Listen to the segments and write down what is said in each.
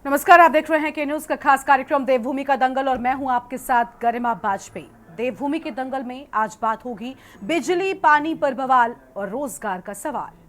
नमस्कार, आप देख रहे हैं के न्यूज का खास कार्यक्रम देवभूमि का दंगल और मैं हूं आपके साथ गरिमा वाजपेयी। देवभूमि के दंगल में आज बात होगी बिजली पानी पर बवाल और रोजगार का सवाल।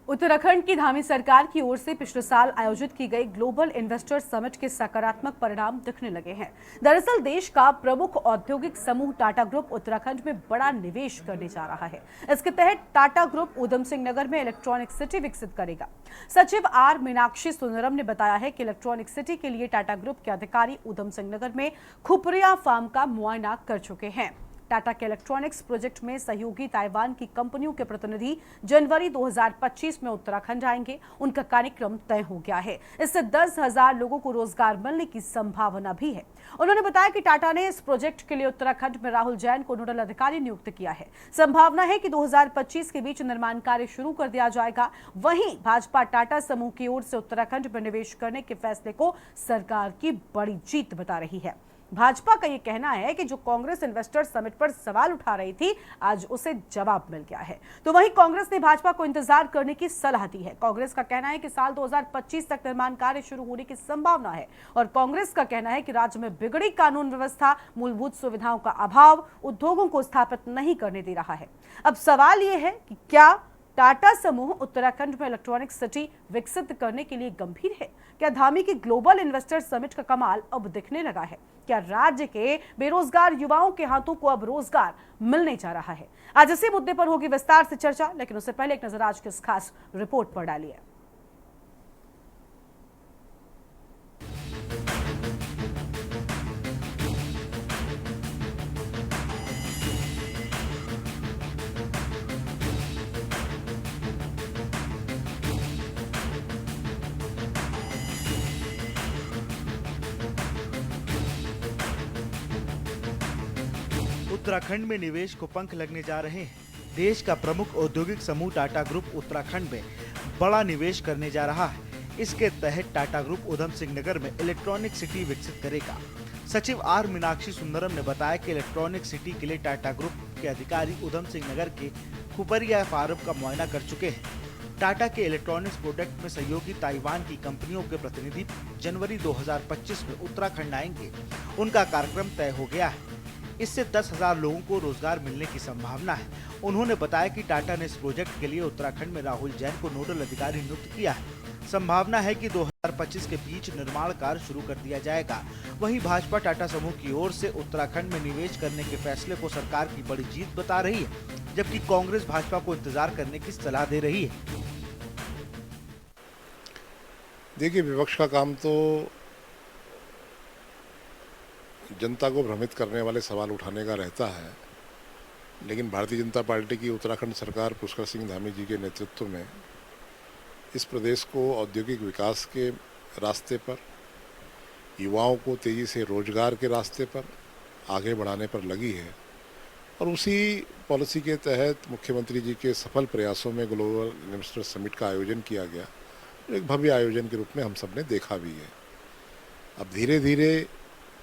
उत्तराखंड की धामी सरकार की ओर से पिछले साल आयोजित की गई ग्लोबल इन्वेस्टर समिट के सकारात्मक परिणाम दिखने लगे हैं। दरअसल देश का प्रमुख औद्योगिक समूह टाटा ग्रुप उत्तराखंड में बड़ा निवेश करने जा रहा है। इसके तहत टाटा ग्रुप उधम सिंह नगर में इलेक्ट्रॉनिक सिटी विकसित करेगा। सचिव आर मीनाक्षी सुंदरम ने बताया है कि इलेक्ट्रॉनिक सिटी के लिए टाटा ग्रुप के अधिकारी उधम सिंह नगर में खुपरिया फार्म का मुआयना कर चुके हैं। टाटा के इलेक्ट्रॉनिक्स प्रोजेक्ट में सहयोगी ताइवान की कंपनियों के प्रतिनिधि जनवरी 2025 में उत्तराखंड आएंगे। उनका कार्यक्रम तय हो गया है। इससे 10,000 लोगों को रोजगार मिलने की संभावना भी है। उन्होंने बताया कि टाटा ने इस प्रोजेक्ट के लिए उत्तराखंड में राहुल जैन को नोडल अधिकारी नियुक्त किया है। संभावना है कि 2025 के बीच निर्माण कार्य शुरू कर दिया जाएगा। वहीं भाजपा टाटा समूह की ओर से उत्तराखंड में निवेश करने के फैसले को सरकार की बड़ी जीत बता रही है। भाजपा का यह कहना है कि जो कांग्रेस इन्वेस्टर समिट पर सवाल उठा रही थी, आज उसे जवाब मिल गया है। तो वहीं कांग्रेस ने भाजपा को इंतजार करने की सलाह दी है। कांग्रेस का कहना है कि साल 2025 तक निर्माण कार्य शुरू होने की संभावना है और कांग्रेस का कहना है कि राज्य में बिगड़ी कानून व्यवस्था, मूलभूत सुविधाओं का अभाव उद्योगों को स्थापित नहीं करने दे रहा है। अब सवाल यह है कि क्या टाटा समूह उत्तराखंड में इलेक्ट्रॉनिक सिटी विकसित करने के लिए गंभीर है? क्या धामी की ग्लोबल इन्वेस्टर समिट का कमाल अब दिखने लगा है? क्या राज्य के बेरोजगार युवाओं के हाथों को अब रोजगार मिलने जा रहा है? आज इसी मुद्दे पर होगी विस्तार से चर्चा, लेकिन उससे पहले एक नजर आज की इस खास रिपोर्ट पर डालिए। उत्तराखंड में निवेश को पंख लगने जा रहे हैं। देश का प्रमुख औद्योगिक समूह टाटा ग्रुप उत्तराखंड में बड़ा निवेश करने जा रहा है। इसके तहत टाटा ग्रुप उधम सिंह नगर में इलेक्ट्रॉनिक सिटी विकसित करेगा। सचिव आर मीनाक्षी सुंदरम ने बताया कि इलेक्ट्रॉनिक सिटी के लिए टाटा ग्रुप के अधिकारी उधम सिंह नगर के खुपरिया फार्म का मुआयना कर चुके हैं। टाटा के इलेक्ट्रॉनिक्स प्रोडक्ट में सहयोगी ताइवान की कंपनियों के प्रतिनिधि जनवरी 2025 में उत्तराखंड आएंगे। उनका कार्यक्रम तय हो गया है। इससे 10,000 लोगों को रोजगार मिलने की संभावना है। उन्होंने बताया कि टाटा ने इस प्रोजेक्ट के लिए उत्तराखंड में राहुल जैन को नोडल अधिकारी नियुक्त किया है। संभावना है कि 2025 के बीच निर्माण कार्य शुरू कर दिया जाएगा। वहीं भाजपा टाटा समूह की ओर से उत्तराखंड में निवेश करने के फैसले को सरकार की बड़ी जीत बता रही है, जबकि कांग्रेस भाजपा को इंतजार करने की सलाह दे रही है। देखिए, विपक्ष का काम तो जनता को भ्रमित करने वाले सवाल उठाने का रहता है, लेकिन भारतीय जनता पार्टी की उत्तराखंड सरकार पुष्कर सिंह धामी जी के नेतृत्व में इस प्रदेश को औद्योगिक विकास के रास्ते पर, युवाओं को तेजी से रोजगार के रास्ते पर आगे बढ़ाने पर लगी है। और उसी पॉलिसी के तहत मुख्यमंत्री जी के सफल प्रयासों में ग्लोबल इन्वेस्टर समिट का आयोजन किया गया। एक भव्य आयोजन के रूप में हम सब ने देखा भी है। अब धीरे धीरे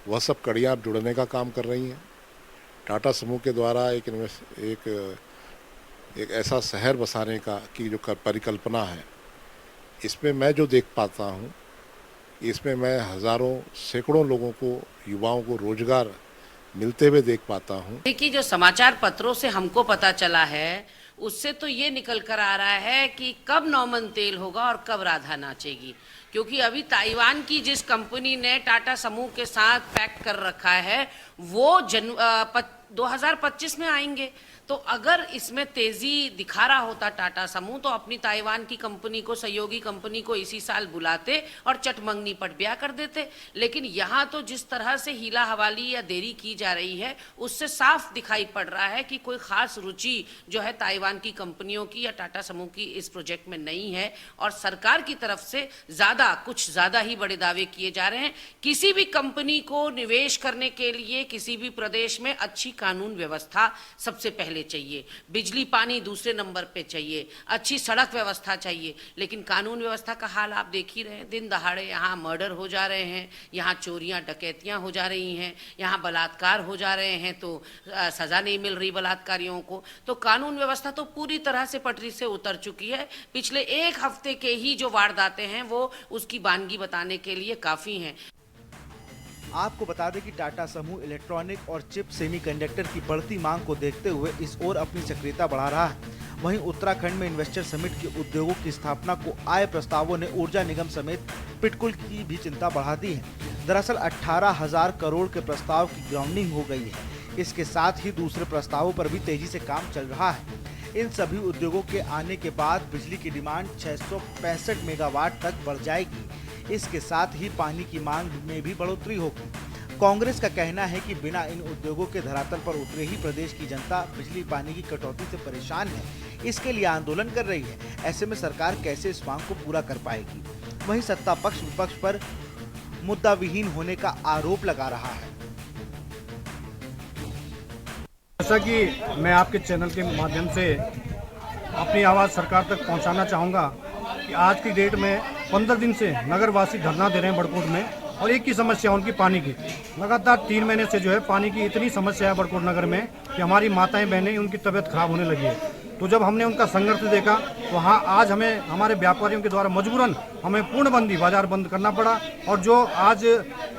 वह सब कड़ियाँ जुड़ने का काम कर रही हैं। टाटा समूह के द्वारा एक ऐसा शहर बसाने का की जो परिकल्पना है, इसमें मैं जो देख पाता हूँ, इसमें मैं हजारों सैकड़ों लोगों को, युवाओं को रोजगार मिलते हुए देख पाता हूँ। देखिए, जो समाचार पत्रों से हमको पता चला है, उससे तो ये निकल कर आ रहा है कि कब नौमन तेल होगा और कब राधा नाचेगी। क्योंकि अभी ताइवान की जिस कंपनी ने टाटा समूह के साथ पैक्ट कर रखा है, वो 2025 में आएंगे। तो अगर इसमें तेजी दिखा रहा होता टाटा समूह तो अपनी ताइवान की कंपनी को, सहयोगी कंपनी को इसी साल बुलाते और चटमंगनी पट ब्याह कर देते। लेकिन यहाँ तो जिस तरह से हीला हवाली या देरी की जा रही है उससे साफ दिखाई पड़ रहा है कि कोई खास रुचि जो है ताइवान की कंपनियों की या टाटा समूह की इस प्रोजेक्ट में नहीं है, और सरकार की तरफ से कुछ ज्यादा ही बड़े दावे किए जा रहे हैं। किसी भी कंपनी को निवेश करने के लिए किसी भी प्रदेश में अच्छी कानून व्यवस्था सबसे पहले चाहिए, बिजली पानी दूसरे नंबर पे चाहिए, अच्छी सड़क व्यवस्था चाहिए। लेकिन कानून व्यवस्था का हाल आप देख ही रहे हैं। दिन दहाड़े यहाँ मर्डर हो जा रहे हैं, यहाँ चोरियां डकैतियां हो जा रही हैं, यहाँ बलात्कार हो जा रहे हैं तो सजा नहीं मिल रही बलात्कारियों को। तो कानून व्यवस्था तो पूरी तरह से पटरी से उतर चुकी है। पिछले एक हफ्ते के ही जो वारदातें हैं वो उसकी बानगी बताने के लिए काफी हैं। आपको बता दें कि टाटा समूह इलेक्ट्रॉनिक और चिप सेमीकंडक्टर की बढ़ती मांग को देखते हुए इस ओर अपनी सक्रियता बढ़ा रहा है। वहीं उत्तराखंड में इन्वेस्टर समिट के उद्योगों की स्थापना को आए प्रस्तावों ने ऊर्जा निगम समेत पिटकुल की भी चिंता बढ़ा दी है। दरअसल 18,000 करोड़ के प्रस्ताव की ग्राउंडिंग हो गई है। इसके साथ ही दूसरे प्रस्तावों पर भी तेजी से काम चल रहा है। इन सभी उद्योगों के आने के बाद बिजली की डिमांड 665 मेगावाट तक बढ़ जाएगी। इसके साथ ही पानी की मांग में भी बढ़ोतरी होगी। कांग्रेस का कहना है कि बिना इन उद्योगों के धरातल पर उतरे ही प्रदेश की जनता बिजली पानी की कटौती से परेशान है, इसके लिए आंदोलन कर रही है। ऐसे में सरकार कैसे इस मांग को पूरा कर पाएगी? वहीं सत्ता पक्ष विपक्ष पर मुद्दा विहीन होने का आरोप लगा रहा है। जैसा कि मैं आपके चैनल के माध्यम से अपनी आवाज़ सरकार तक पहुंचाना चाहूँगा कि आज की डेट में 15 दिन से नगरवासी धरना दे रहे हैं बड़कोट में, और एक ही समस्या उनकी पानी की। लगातार 3 महीने से जो है पानी की इतनी समस्या है बड़कोट नगर में कि हमारी माताएं बहनें उनकी तबीयत खराब होने लगी है। तो जब हमने उनका संघर्ष देखा तो हाँ, आज हमें हमारे व्यापारियों के द्वारा मजबूरन हमें पूर्णबंदी बाजार बंद करना पड़ा। और जो आज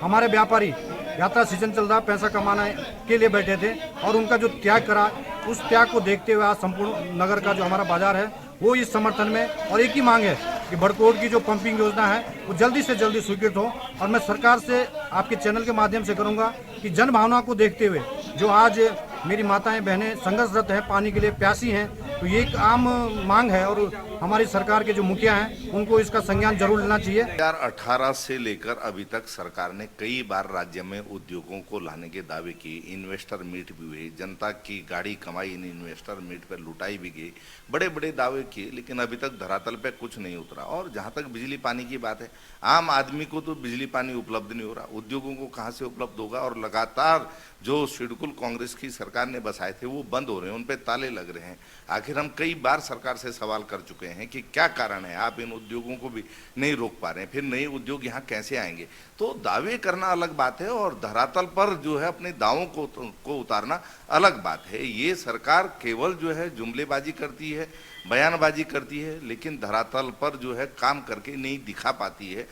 हमारे व्यापारी यात्रा सीजन चल रहा, पैसा कमाने के लिए बैठे थे और उनका जो त्याग करा, उस त्याग को देखते हुए आज संपूर्ण नगर का जो हमारा बाजार है वो इस समर्थन में, और एक ही मांग है कि बड़कोट की जो पंपिंग योजना है वो जल्दी से जल्दी स्वीकृत हो। और मैं सरकार से आपके चैनल के माध्यम से करूंगा कि जन भावना को देखते हुए जो आज मेरी माताएं बहनें संघर्षरत हैं, पानी के लिए प्यासी हैं, तो ये एक आम मांग है और हमारी सरकार के जो मुखिया हैं उनको इसका संज्ञान जरूर लेना चाहिए। 2018 से लेकर अभी तक सरकार ने कई बार राज्य में उद्योगों को लाने के दावे किए, इन्वेस्टर मीट भी हुए, जनता की गाड़ी कमाई इन इन्वेस्टर मीट पर लुटाई भी गई, बड़े बड़े दावे किए, लेकिन अभी तक धरातल पे कुछ नहीं उतरा। और जहाँ तक बिजली पानी की बात है, आम आदमी को तो बिजली पानी उपलब्ध नहीं हो रहा, उद्योगों को कहाँ से उपलब्ध होगा? और लगातार जो शेड्यूल कांग्रेस की सरकार ने बसाए थे वो बंद हो रहे हैं, उन पे ताले लग रहे हैं। आखिर हम कई बार सरकार से सवाल कर चुके हैं कि क्या कारण है, आप इन उद्योगों को भी नहीं रोक पा रहे हैं, फिर नए उद्योग यहाँ कैसे आएंगे? तो दावे करना अलग बात है और धरातल पर जो है अपने दावों को उतारना अलग बात है। ये सरकार केवल जो है जुमलेबाजी करती है, बयानबाजी करती है, लेकिन धरातल पर जो है काम करके नहीं दिखा पाती है।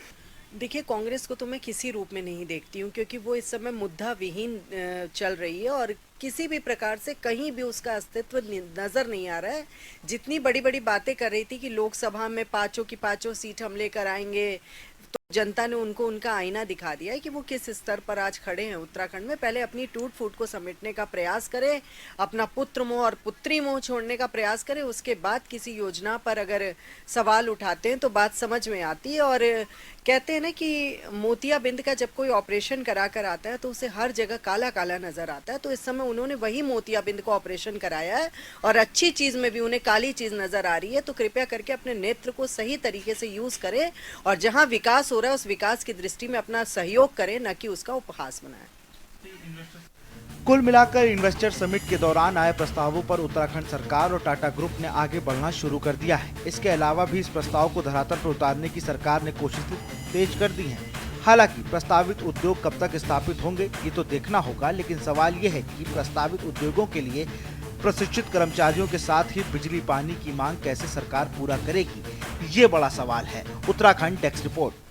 देखिए, कांग्रेस को तो मैं किसी रूप में नहीं देखती हूँ, क्योंकि वो इस समय मुद्दा विहीन चल रही है और किसी भी प्रकार से कहीं भी उसका अस्तित्व नजर नहीं आ रहा है। जितनी बड़ी बड़ी बातें कर रही थी कि लोकसभा में 5 की 5 सीट हम लेकर आएंगे, तो जनता ने उनको उनका आईना दिखा दिया है कि वो किस स्तर पर आज खड़े हैं उत्तराखंड में। पहले अपनी टूट फूट को समेटने का प्रयास करें, अपना पुत्र मोह और पुत्री मोह छोड़ने का प्रयास करें, उसके बाद किसी योजना पर अगर सवाल उठाते हैं तो बात समझ में आती है। और कहते हैं ना कि मोतियाबिंद का जब कोई ऑपरेशन करा कर आता है तो उसे हर जगह काला काला नजर आता है। तो इस समय उन्होंने वही मोतियाबिंद का ऑपरेशन कराया है और अच्छी चीज में भी उन्हें काली चीज नजर आ रही है। तो कृपया करके अपने नेत्र को सही तरीके से यूज करें और जहां विकास हो रहा है उस विकास की दृष्टि में अपना सहयोग करें, न कि उसका उपहास बनाएं। कुल मिलाकर इन्वेस्टर समिट के दौरान आए प्रस्तावों पर उत्तराखंड सरकार और टाटा ग्रुप ने आगे बढ़ना शुरू कर दिया है। इसके अलावा भी इस प्रस्ताव को धरातल पर उतारने की सरकार ने कोशिशें तेज कर दी हैं। हालांकि प्रस्तावित उद्योग कब तक स्थापित होंगे ये तो देखना होगा, लेकिन सवाल ये है कि प्रस्तावित उद्योगों के लिए प्रशिक्षित कर्मचारियों के साथ ही बिजली पानी की मांग कैसे सरकार पूरा करेगी, ये बड़ा सवाल है। Uttarakhand desk report.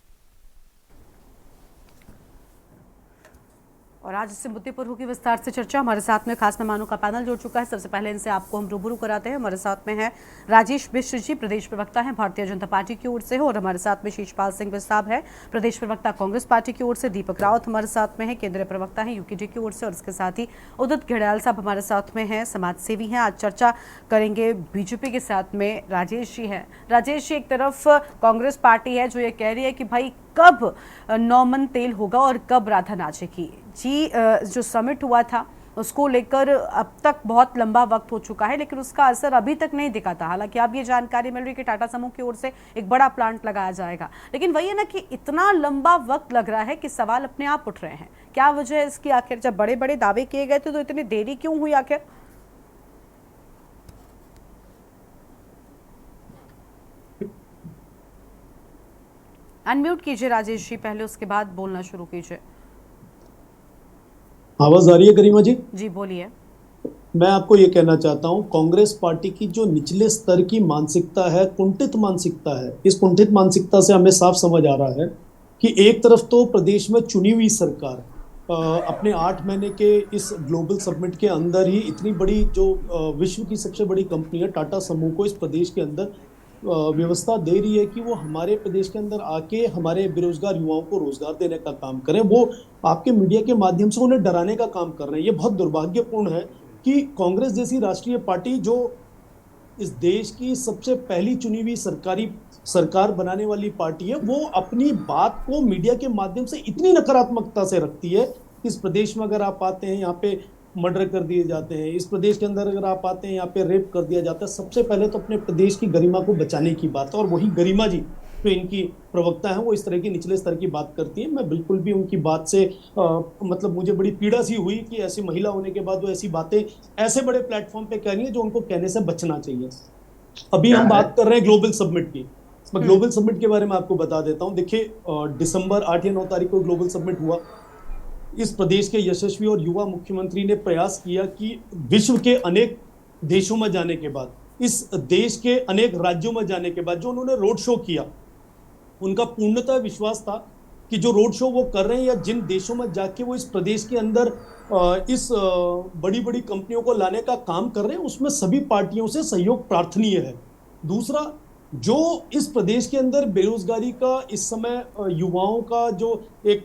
और आज इस मुद्दे पर होगी विस्तार से चर्चा। हमारे साथ में खास मेहमानों का पैनल जुड़ चुका है। सबसे पहले इनसे आपको हम रूबरू कराते हैं। हमारे साथ में है राजेश मिश्र जी, प्रदेश प्रवक्ता हैं भारतीय जनता पार्टी की ओर से हो, और हमारे साथ में शीशपाल सिंह साहब है, प्रदेश प्रवक्ता कांग्रेस पार्टी की ओर से। दीपक रावत हमारे साथ में है, केंद्रीय प्रवक्ता है यूकेडी की ओर से, और इसके साथ ही उदित घड़ियाल साहब हमारे साथ में है, समाज सेवी हैं। आज चर्चा करेंगे बीजेपी के साथ में राजेश जी हैं। राजेश जी, एक तरफ कांग्रेस पार्टी है जो ये कह रही है कि भाई कब 9 मन तेल होगा और कब राधा नाचेगी जी। जो समिट हुआ था उसको लेकर अब तक बहुत लंबा वक्त हो चुका है, लेकिन उसका असर अभी तक नहीं दिखा था। हालांकि अब ये जानकारी मिल रही है कि टाटा समूह की ओर से एक बड़ा प्लांट लगाया जाएगा, लेकिन वही है ना कि इतना लंबा वक्त लग रहा है कि सवाल अपने आप उठ रहे हैं। क्या वजह है इसकी आखिर? जब बड़े बड़े दावे किए गए थे तो इतनी देरी क्यों हुई आखिर? अनम्यूट कीजिए राजेश जी पहले, उसके बाद बोलना शुरू कीजिए। आवाज आ रही है गरिमा जी? जी बोलिए। मैं आपको ये कहना चाहता हूँ, कांग्रेस पार्टी की जो निचले स्तर की मानसिकता है, कुंठित मानसिकता है, इस कुंठित मानसिकता से हमें साफ समझ आ रहा है कि एक तरफ तो प्रदेश में चुनी हुई सरकार अपने 8 महीने के इस ग्लोबल समिट के अंदर ही इतनी बड़ी जो विश्व की सबसे बड़ी कंपनी है टाटा समूह को इस प्रदेश के अंदर व्यवस्था दे रही है कि वो हमारे प्रदेश के अंदर आके हमारे बेरोजगार युवाओं को रोजगार देने का काम करें। वो आपके मीडिया के माध्यम से उन्हें डराने का काम कर रहे हैं। ये बहुत दुर्भाग्यपूर्ण है कि कांग्रेस जैसी राष्ट्रीय पार्टी जो इस देश की सबसे पहली चुनी हुई सरकार बनाने वाली पार्टी है, वो अपनी बात को मीडिया के माध्यम से इतनी नकारात्मकता से रखती है। इस प्रदेश में अगर आप आते हैं, यहाँ पे मर्डर कर दिए जाते हैं, इस प्रदेश के अंदर अगर आप आते हैं यहाँ पे रेप कर दिया जाता है। सबसे पहले तो अपने प्रदेश की गरिमा को बचाने की बात है, और वही गरिमा जी जो इनकी प्रवक्ता हैं वो इस तरह की निचले स्तर की बात करती है। मैं बिल्कुल भी उनकी बात से मतलब मुझे बड़ी पीड़ा सी हुई कि ऐसी महिला होने के बाद वो ऐसी बातें ऐसे बड़े प्लेटफॉर्म पे कह रही है जो उनको कहने से बचना चाहिए। अभी हम बात कर रहे हैं ग्लोबल समिट की। मैं ग्लोबल समिट के बारे में आपको बता देता हूँ। देखिए, दिसंबर 8 या 9 तारीख को ग्लोबल समिट हुआ। इस प्रदेश के यशस्वी और युवा मुख्यमंत्री ने प्रयास किया कि विश्व के अनेक देशों में जाने के बाद, इस देश के अनेक राज्यों में जाने के बाद जो उन्होंने रोड शो किया, उनका पूर्णतः विश्वास था कि जो रोड शो वो कर रहे हैं या जिन देशों में जाके वो इस प्रदेश के अंदर इस बड़ी बड़ी कंपनियों को लाने का काम कर रहे हैं, उसमें सभी पार्टियों से सहयोग प्रार्थनीय है। दूसरा, जो इस प्रदेश के अंदर बेरोजगारी का इस समय युवाओं का जो एक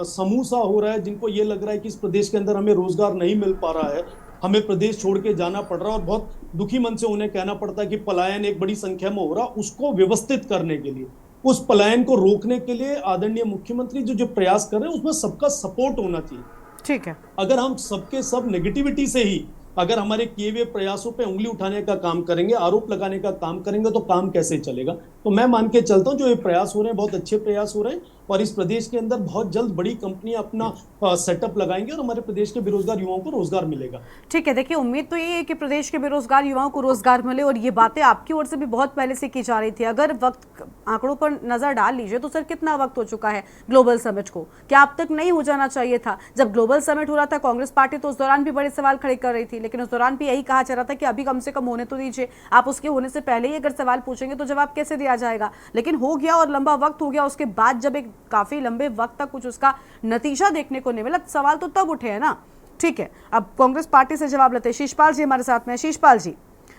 समूह सा हो रहा है, जिनको ये लग रहा है कि इस प्रदेश के अंदर हमें रोजगार नहीं मिल पा रहा है, हमें प्रदेश छोड़ के जाना पड़ रहा है, और बहुत दुखी मन से उन्हें कहना पड़ता है कि पलायन एक बड़ी संख्या में हो रहा, उसको व्यवस्थित करने के लिए, उस पलायन को रोकने के लिए आदरणीय मुख्यमंत्री जो प्रयास कर रहे हैं उसमें सबका सपोर्ट होना चाहिए। ठीक है। अगर हम सबके सब नेगेटिविटी से ही अगर हमारे किए हुए प्रयासों पे उंगली उठाने का काम करेंगे, आरोप लगाने का काम करेंगे, तो काम कैसे चलेगा? तो मैं मान के चलता हूं जो ये प्रयास हो रहे हैं बहुत अच्छे प्रयास हो रहे हैं, और इस प्रदेश के अंदर बहुत जल्द बड़ी कंपनियां अपना सेटअप लगाएंगे और हमारे प्रदेश के बेरोजगार युवाओं को रोजगार मिलेगा। ठीक है। देखिए, उम्मीद तो ये है कि प्रदेश के बेरोजगार युवाओं को रोजगार मिले, और ये बातें आपकी ओर से भी बहुत पहले से की जा रही थी। अगर वक्त आंकड़ों पर नजर डाल लीजिए तो सर कितना वक्त हो चुका है ग्लोबल समिट को? क्या अब तक नहीं हो जाना चाहिए था? जब ग्लोबल समिट हो रहा था कांग्रेस पार्टी तो उस दौरान भी बड़े सवाल खड़े कर रही थी, लेकिन उस दौरान भी यही कहा जा रहा था कि अभी कम से कम होने तो दीजिए। आप उसके होने से पहले ही अगर सवाल पूछेंगे तो जवाब कैसे दिया जाएगा? लेकिन हो गया और लंबा वक्त हो गया। उसके बाद जब एक काफी लंबे वक्त तक कुछ उसका नतीजा देखने को नहीं मिला, सवाल तो तब उठे हैं ना। ठीक है, अब कांग्रेस पार्टी से जवाब लेते हैं। शीशपाल जी हमारे साथ में। शीशपाल जी,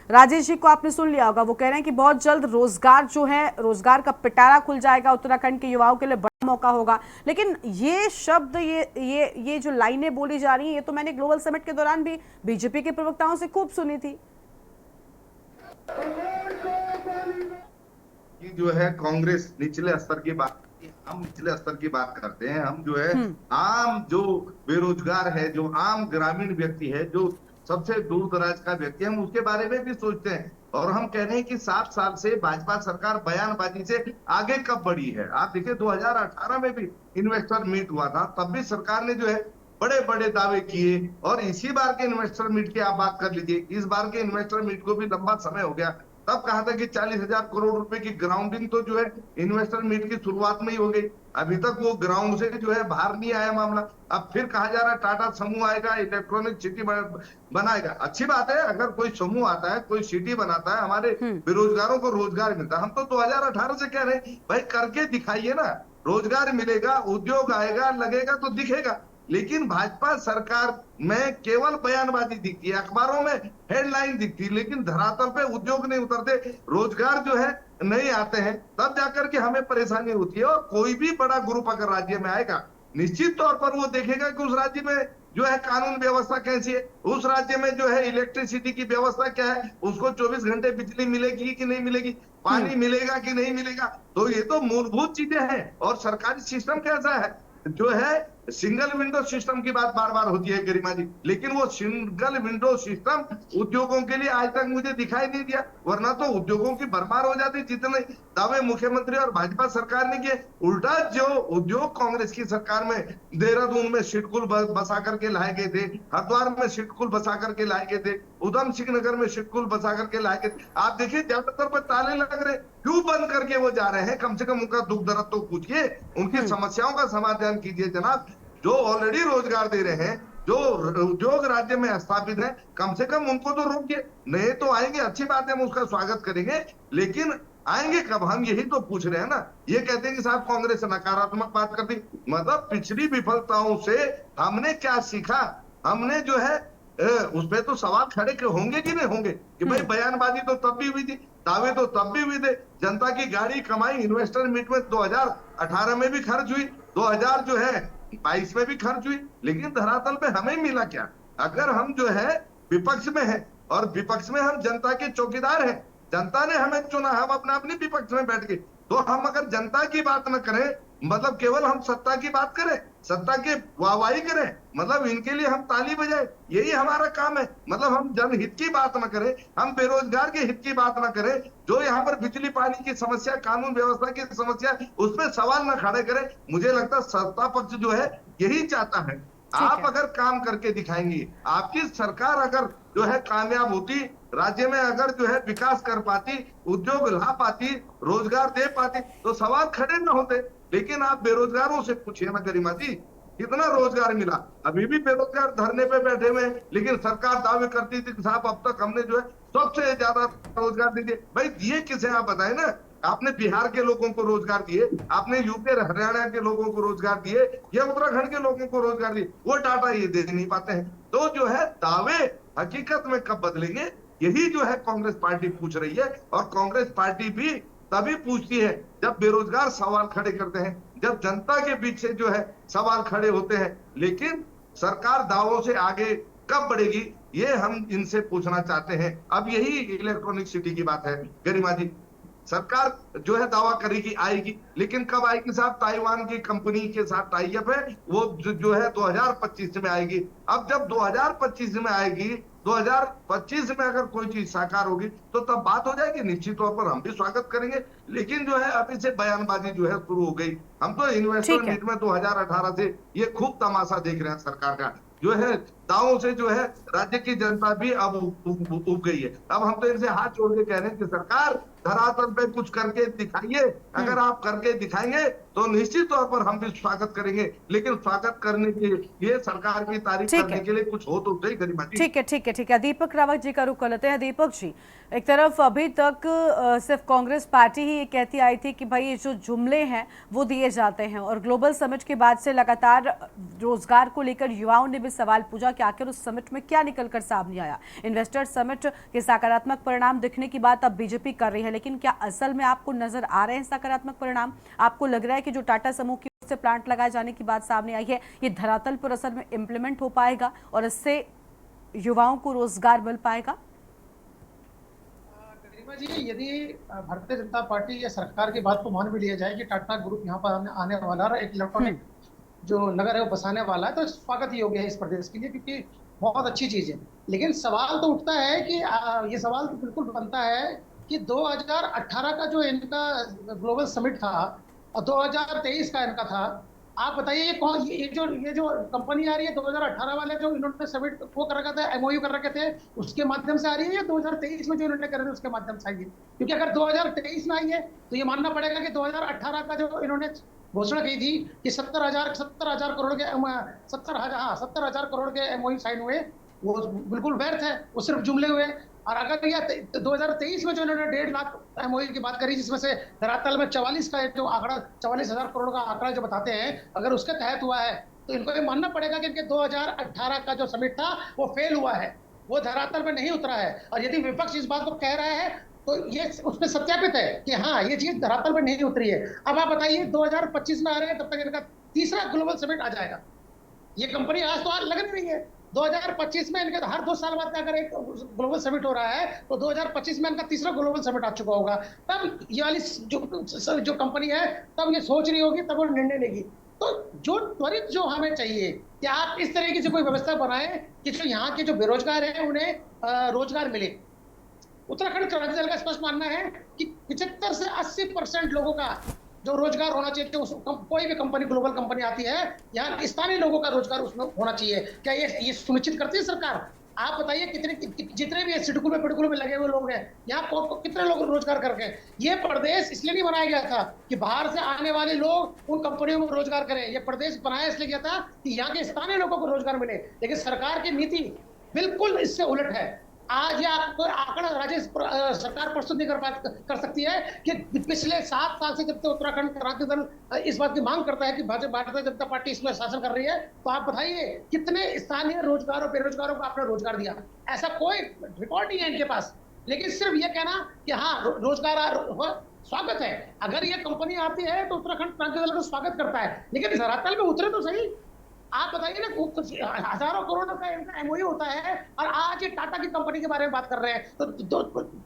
राजेश जी को आपने सुन लिया होगा, वो कह रहे हैं कि बहुत जल्द रोजगार जो है, रोजगार का पिटारा खुल जाएगा, उत्तराखंड के युवाओं के लिए बड़ा मौका होगा। लेकिन ये शब्द, ये जो लाइनें बोली जा रही हैं, ये तो मैंने ग्लोबल समिट के दौरान भी बीजेपी के प्रवक्ताओं से खूब सुनी थी। ये जो है कांग्रेस निचले स्तर की बात, हम निचले स्तर की बात करते हैं। हम जो है आम जो बेरोजगार है, जो आम ग्रामीण व्यक्ति है, जो सबसे दूर दराज का व्यक्ति है, हम उसके बारे में भी सोचते हैं। और हम कह रहे हैं कि 7 साल से भाजपा सरकार बयानबाजी से आगे कब बढ़ी है। आप देखिए 2018 में भी इन्वेस्टर मीट हुआ था, तब भी सरकार ने जो है बड़े बड़े दावे किए। और इसी बार के इन्वेस्टर मीट की आप बात कर लीजिए, इस बार के इन्वेस्टर मीट को भी लंबा समय हो गया। तब कहा था कि 40,000 करोड़ रुपए की ग्राउंडिंग तो जो है इन्वेस्टर मीट की शुरुआत में ही हो गई। अभी तक वो ग्राउंड से जो है बाहर नहीं आया मामला। अब फिर कहा जा रहा है टाटा समूह आएगा, इलेक्ट्रॉनिक सिटी बनाएगा। अच्छी बात है, अगर कोई समूह आता है, कोई सिटी बनाता है, हमारे बेरोजगारों को रोजगार मिलता है। हम तो 2018 से कह रहे हैं भाई करके दिखाइए ना, रोजगार मिलेगा, उद्योग आएगा, लगेगा तो दिखेगा। लेकिन भाजपा सरकार में केवल बयानबाजी दिखती है, अखबारों में हेडलाइन दिखती है, लेकिन धरातल पे उद्योग नहीं उतरते, रोजगार जो है नहीं आते हैं, तब जाकर के हमें परेशानी होती है। और कोई भी बड़ा ग्रुप अगर राज्य में आएगा, निश्चित तौर पर वो देखेगा कि उस राज्य में जो है कानून व्यवस्था कैसी है, उस राज्य में जो है इलेक्ट्रिसिटी की व्यवस्था क्या है, उसको 24 घंटे बिजली मिलेगी कि नहीं मिलेगी, पानी मिलेगा कि नहीं मिलेगा। तो ये तो मूलभूत चीजें हैं। और सरकारी सिस्टम कैसा है, जो है सिंगल विंडो सिस्टम की बात बार बार होती है गरिमा जी, लेकिन वो सिंगल विंडो सिस्टम उद्योगों के लिए आज तक मुझे दिखाई नहीं दिया, वरना तो उद्योगों की भरमार हो जाती। जितने दावे मुख्यमंत्री और भाजपा सरकार ने किए, उल्टा जो उद्योग कांग्रेस की सरकार में देहरादून में सिटकुल बसा करके लाए गए थे, हरिद्वार में सिटकुल बसा करके लाए गए थे, उधम सिंह नगर में सिटकुल बसा करके लाए गए थे। आप देखिए ज्यादातर पर ताले लग रहे, क्यों बंद करके वो जा रहे हैं? कम से कम उनका दुख दर्द तो पूछिए, उनकी समस्याओं का समाधान कीजिए जनाब। जो ऑलरेडी रोजगार दे रहे हैं, जो उद्योग राज्य में स्थापित है, कम से कम उनको तो रोकिए। नए तो आएंगे, अच्छी बात है, हम उसका स्वागत करेंगे, लेकिन आएंगे कब, हम यही तो पूछ रहे हैं ना। ये कहते हैं कि साहब कांग्रेस नकारात्मक बात करती, मतलब पिछली विफलताओं से हमने क्या सीखा? हमने जो है उस पे तो सवाल खड़े होंगे कि नहीं होंगे कि भाई बयानबाजी तो तब भी हुई थी, दावे तो तब भी हुए थे, जनता की गाड़ी कमाई इन्वेस्टर मीट में 2018 में भी खर्च हुई, 2000 जो है 22 में भी खर्च हुई, लेकिन धरातल पे हमें मिला क्या? अगर हम जो है विपक्ष में है और विपक्ष में हम जनता के चौकीदार हैं, जनता ने हमें चुना, हम अपना अपनी विपक्ष में बैठ गए, तो हम अगर जनता की बात न करें, मतलब केवल हम सत्ता की बात करें, सत्ता के वाहवाही करें, मतलब इनके लिए हम ताली बजाएं, यही हमारा काम है। मतलब हम जनहित की बात न करें, हम बेरोजगार के हित की बात न करें, जो यहाँ पर बिजली पानी की समस्या, कानून व्यवस्था की समस्या, उस पर सवाल न खड़े करें। मुझे लगता है सत्ता पक्ष जो है यही चाहता है। आप अगर काम करके दिखाएंगे, आपकी सरकार अगर जो है कामयाब होती, राज्य में अगर जो है विकास कर पाती, उद्योग ला पाती, रोजगार दे पाती, तो सवाल खड़े न होते। लेकिन आप बेरोजगारों से पूछिए ना गरिमा जी, कितना रोजगार मिला? अभी भी बेरोजगार धरने पे बैठे हुए हैं, लेकिन सरकार दावे करती थी कि साहब अब तक हमने जो है सबसे ज्यादा रोजगार दिए। भाई दिए किसे, आप बताए ना। आपने बिहार के लोगों को रोजगार दिए, आपने यूपी हरियाणा के लोगों को रोजगार दिए, या उत्तराखंड के लोगों को रोजगार दिए, वो डाटा ये दे नहीं पाते हैं। तो जो है दावे हकीकत में कब बदलेंगे, यही जो है कांग्रेस पार्टी पूछ रही है। और कांग्रेस पार्टी भी तभी पूछती है जब बेरोजगार सवाल खड़े करते हैं, जब जनता के पीछे जो है सवाल खड़े होते हैं। लेकिन सरकार दावों से आगे कब बढ़ेगी, ये हम इनसे पूछना चाहते हैं। अब यही इलेक्ट्रॉनिक सिटी की बात है गरिमा जी, सरकार जो है दावा करेगी आएगी, लेकिन कब आएगी साहब? ताइवान की कंपनी के साथ टाई अप है, वो जो है 2025 में आएगी। अब जब 2025 में आएगी, 2025 में अगर कोई चीज साकार होगी तो तब बात हो जाएगी, निश्चित तौर पर हम भी स्वागत करेंगे। लेकिन जो है अभी से बयानबाजी जो है शुरू हो गई। हम तो इन्वेस्टर मीट में 2018 से ये खूब तमाशा देख रहे हैं सरकार का, जो है दावों से जो है राज्य की जनता भी अब उब गई है। अब हम तो इनसे हाथ जोड़ के कह रहे हैं कि सरकार धरातल पे कुछ करके दिखाइए। अगर आप करके दिखाएंगे तो निश्चित तौर पर हम भी स्वागत करेंगे, लेकिन स्वागत करने के लिए, सरकार की तारीफ करने के लिए कुछ हो तो सही गरिमा जी। ठीक है। दीपक रावत जी का रुख कर लेते हैं। दीपक जी, एक तरफ अभी तक सिर्फ कांग्रेस पार्टी ही ये कहती आई थी कि भाई ये जो जुमले हैं वो दिए जाते हैं, और ग्लोबल समिट के बाद से लगातार रोजगार को लेकर युवाओं ने भी सवाल पूछा कि आखिर उस समिट में क्या निकलकर सामने आया। इन्वेस्टर समिट के सकारात्मक परिणाम दिखने की बात अब बीजेपी कर रही है, लेकिन क्या असल में आपको नजर आ रहे हैं सकारात्मक परिणाम? आपको लग रहा है कि जो टाटा समूह की ओर से प्लांट लगाए जाने की बात सामने आई है, ये धरातल पर असल में इम्प्लीमेंट हो पाएगा और इससे युवाओं को रोजगार मिल पाएगा? जी, यदि भारतीय जनता पार्टी या सरकार की बात को मान भी लिया जाए कि टाटा ग्रुप यहाँ पर आने वाला है, एक इलेक्ट्रॉनिक जो नगर है वो बसाने वाला है, तो स्वागत योग्य है इस प्रदेश के लिए, क्योंकि बहुत अच्छी चीज है। लेकिन सवाल तो उठता है कि ये सवाल तो बिल्कुल बनता है कि 2018 का जो इनका ग्लोबल समिट था और 2023 का इनका था, आप बताइए ये जो कंपनी आ रही है 2018 वाले जो इन्होंने समिट वो कर रखा था, एमओयू कर रखे थे, उसके माध्यम से आ रही है, या 2023 में जो इन्होंने कर रहे थे उसके माध्यम से आई है? क्योंकि अगर 2023 में आई है तो ये मानना पड़ेगा कि 2018 का जो इन्होंने घोषणा की थी कि 70,000 करोड़ के एमओयू साइन हुए, वो बिल्कुल व्यर्थ है, वो सिर्फ जुमले हुए। और अगर ये 2023 में जो इन्होंने 1.5 लाख एमओयू की बात करी, जिसमें से धरातल में 44 का जो आंकड़ा 44,000 करोड़ का आंकड़ा जो बताते हैं, अगर उसके तहत हुआ है तो इनको ये मानना पड़ेगा कि इनके 2018 का जो समिट था वो फेल हुआ है, वो धरातल पे नहीं उतरा है। और यदि विपक्ष इस बात को कह रहा है तो ये उसमें सत्यापित है कि हाँ ये चीज धरातल पे नहीं उतरी है। अब आप बताइए 2025 में आ रहे हैं, तब तक इनका तीसरा ग्लोबल समिट आ जाएगा। ये कंपनी आज तो आज लग नहीं रही है। 2025 में इनके हर 2 साल बाद अगर एक ग्लोबल समिट हो रहा है तो 2025 में इनका तीसरा ग्लोबल समिट आ चुका होगा। तब ये वाली जो कंपनी है तब ये सोच रही होगी, तब वो निर्णय लेगी। तो जो त्वरित जो हमें चाहिए कि आप इस तरीके से कोई व्यवस्था बनाएं कि जो यहाँ के जो बेरोजगार हैं उन्हें रोजगार मिले। उत्तराखंड क्रांति दल का स्पष्ट मानना है कि 75 से 80% लोगों का जो रोजगार होना चाहिए, तो कोई भी कंपनी ग्लोबल कंपनी आती है यहाँ स्थानीय लोगों का रोजगार उसमें होना चाहिए। क्या ये सुनिश्चित करती है सरकार? आप बताइए जितने भी सिडकुल में पिडकुल में लगे हुए लोग हैं यहाँ कितने लोग रोजगार करके। ये प्रदेश इसलिए नहीं बनाया गया था कि बाहर से आने वाले लोग उन कंपनियों में रोजगार करें। ये प्रदेश बनाया इसलिए गया था कि यहाँ के स्थानीय लोगों को रोजगार मिले। लेकिन सरकार की नीति बिल्कुल इससे उलट है। आज ये आपको आंकड़ा राज्य सरकार प्रस्तुत नहीं कर सकती है कि पिछले 7 साल से जब तक उत्तराखंड क्रांति दल इस बात की मांग करता है कि भारतीय जनता पार्टी इसमें शासन कर रही है, तो आप बताइए कितने स्थानीय रोजगार और बेरोजगारों को आपने रोजगार दिया? ऐसा कोई रिकॉर्ड नहीं है इनके पास। लेकिन सिर्फ ये कहना कि हाँ रोजगार स्वागत है, अगर ये कंपनी आती है तो उत्तराखंड क्रांति दल को स्वागत करता है, लेकिन धरातल में उतरे तो सही। आप बताइए ना, हजारों करोड़ का इनका एमओयू होता है और आज ये टाटा की कंपनी के बारे में बात कर रहे हैं। तो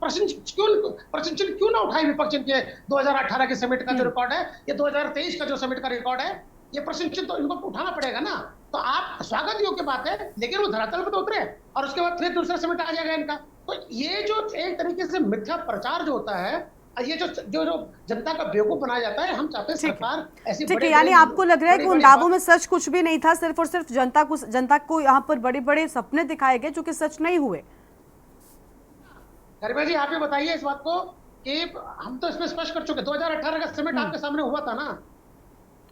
प्रश्न क्यों ना उठाए विपक्ष इनके 2018 के समिट का जो रिकॉर्ड है, ये 2023 का जो समिट का रिकॉर्ड है, ये प्रश्न तो इनको उठाना पड़ेगा ना। तो आप स्वागत योग्य बात है, लेकिन वो धरातल पर तो उतरे और उसके बाद फिर दूसरा समिट आ जाएगा इनका। तो ये जो एक तरीके से मिथ्या प्रचार जो होता है, ये जो जनता का बेवकूफ बनाया जाता है, हम चाहते हैं सरकार ऐसी ठीक है। यानी आपको लग रहा है कि उन दावों में सच कुछ भी नहीं था, सिर्फ और सिर्फ जनता को यहाँ पर बड़े बड़े सपने दिखाए गए जो कि सच नहीं हुए। गरिमा जी आप ये बताइए इस बात को कि हम तो इसमें स्पष्ट कर चुके, 2018 का समिट आपके सामने हुआ था ना,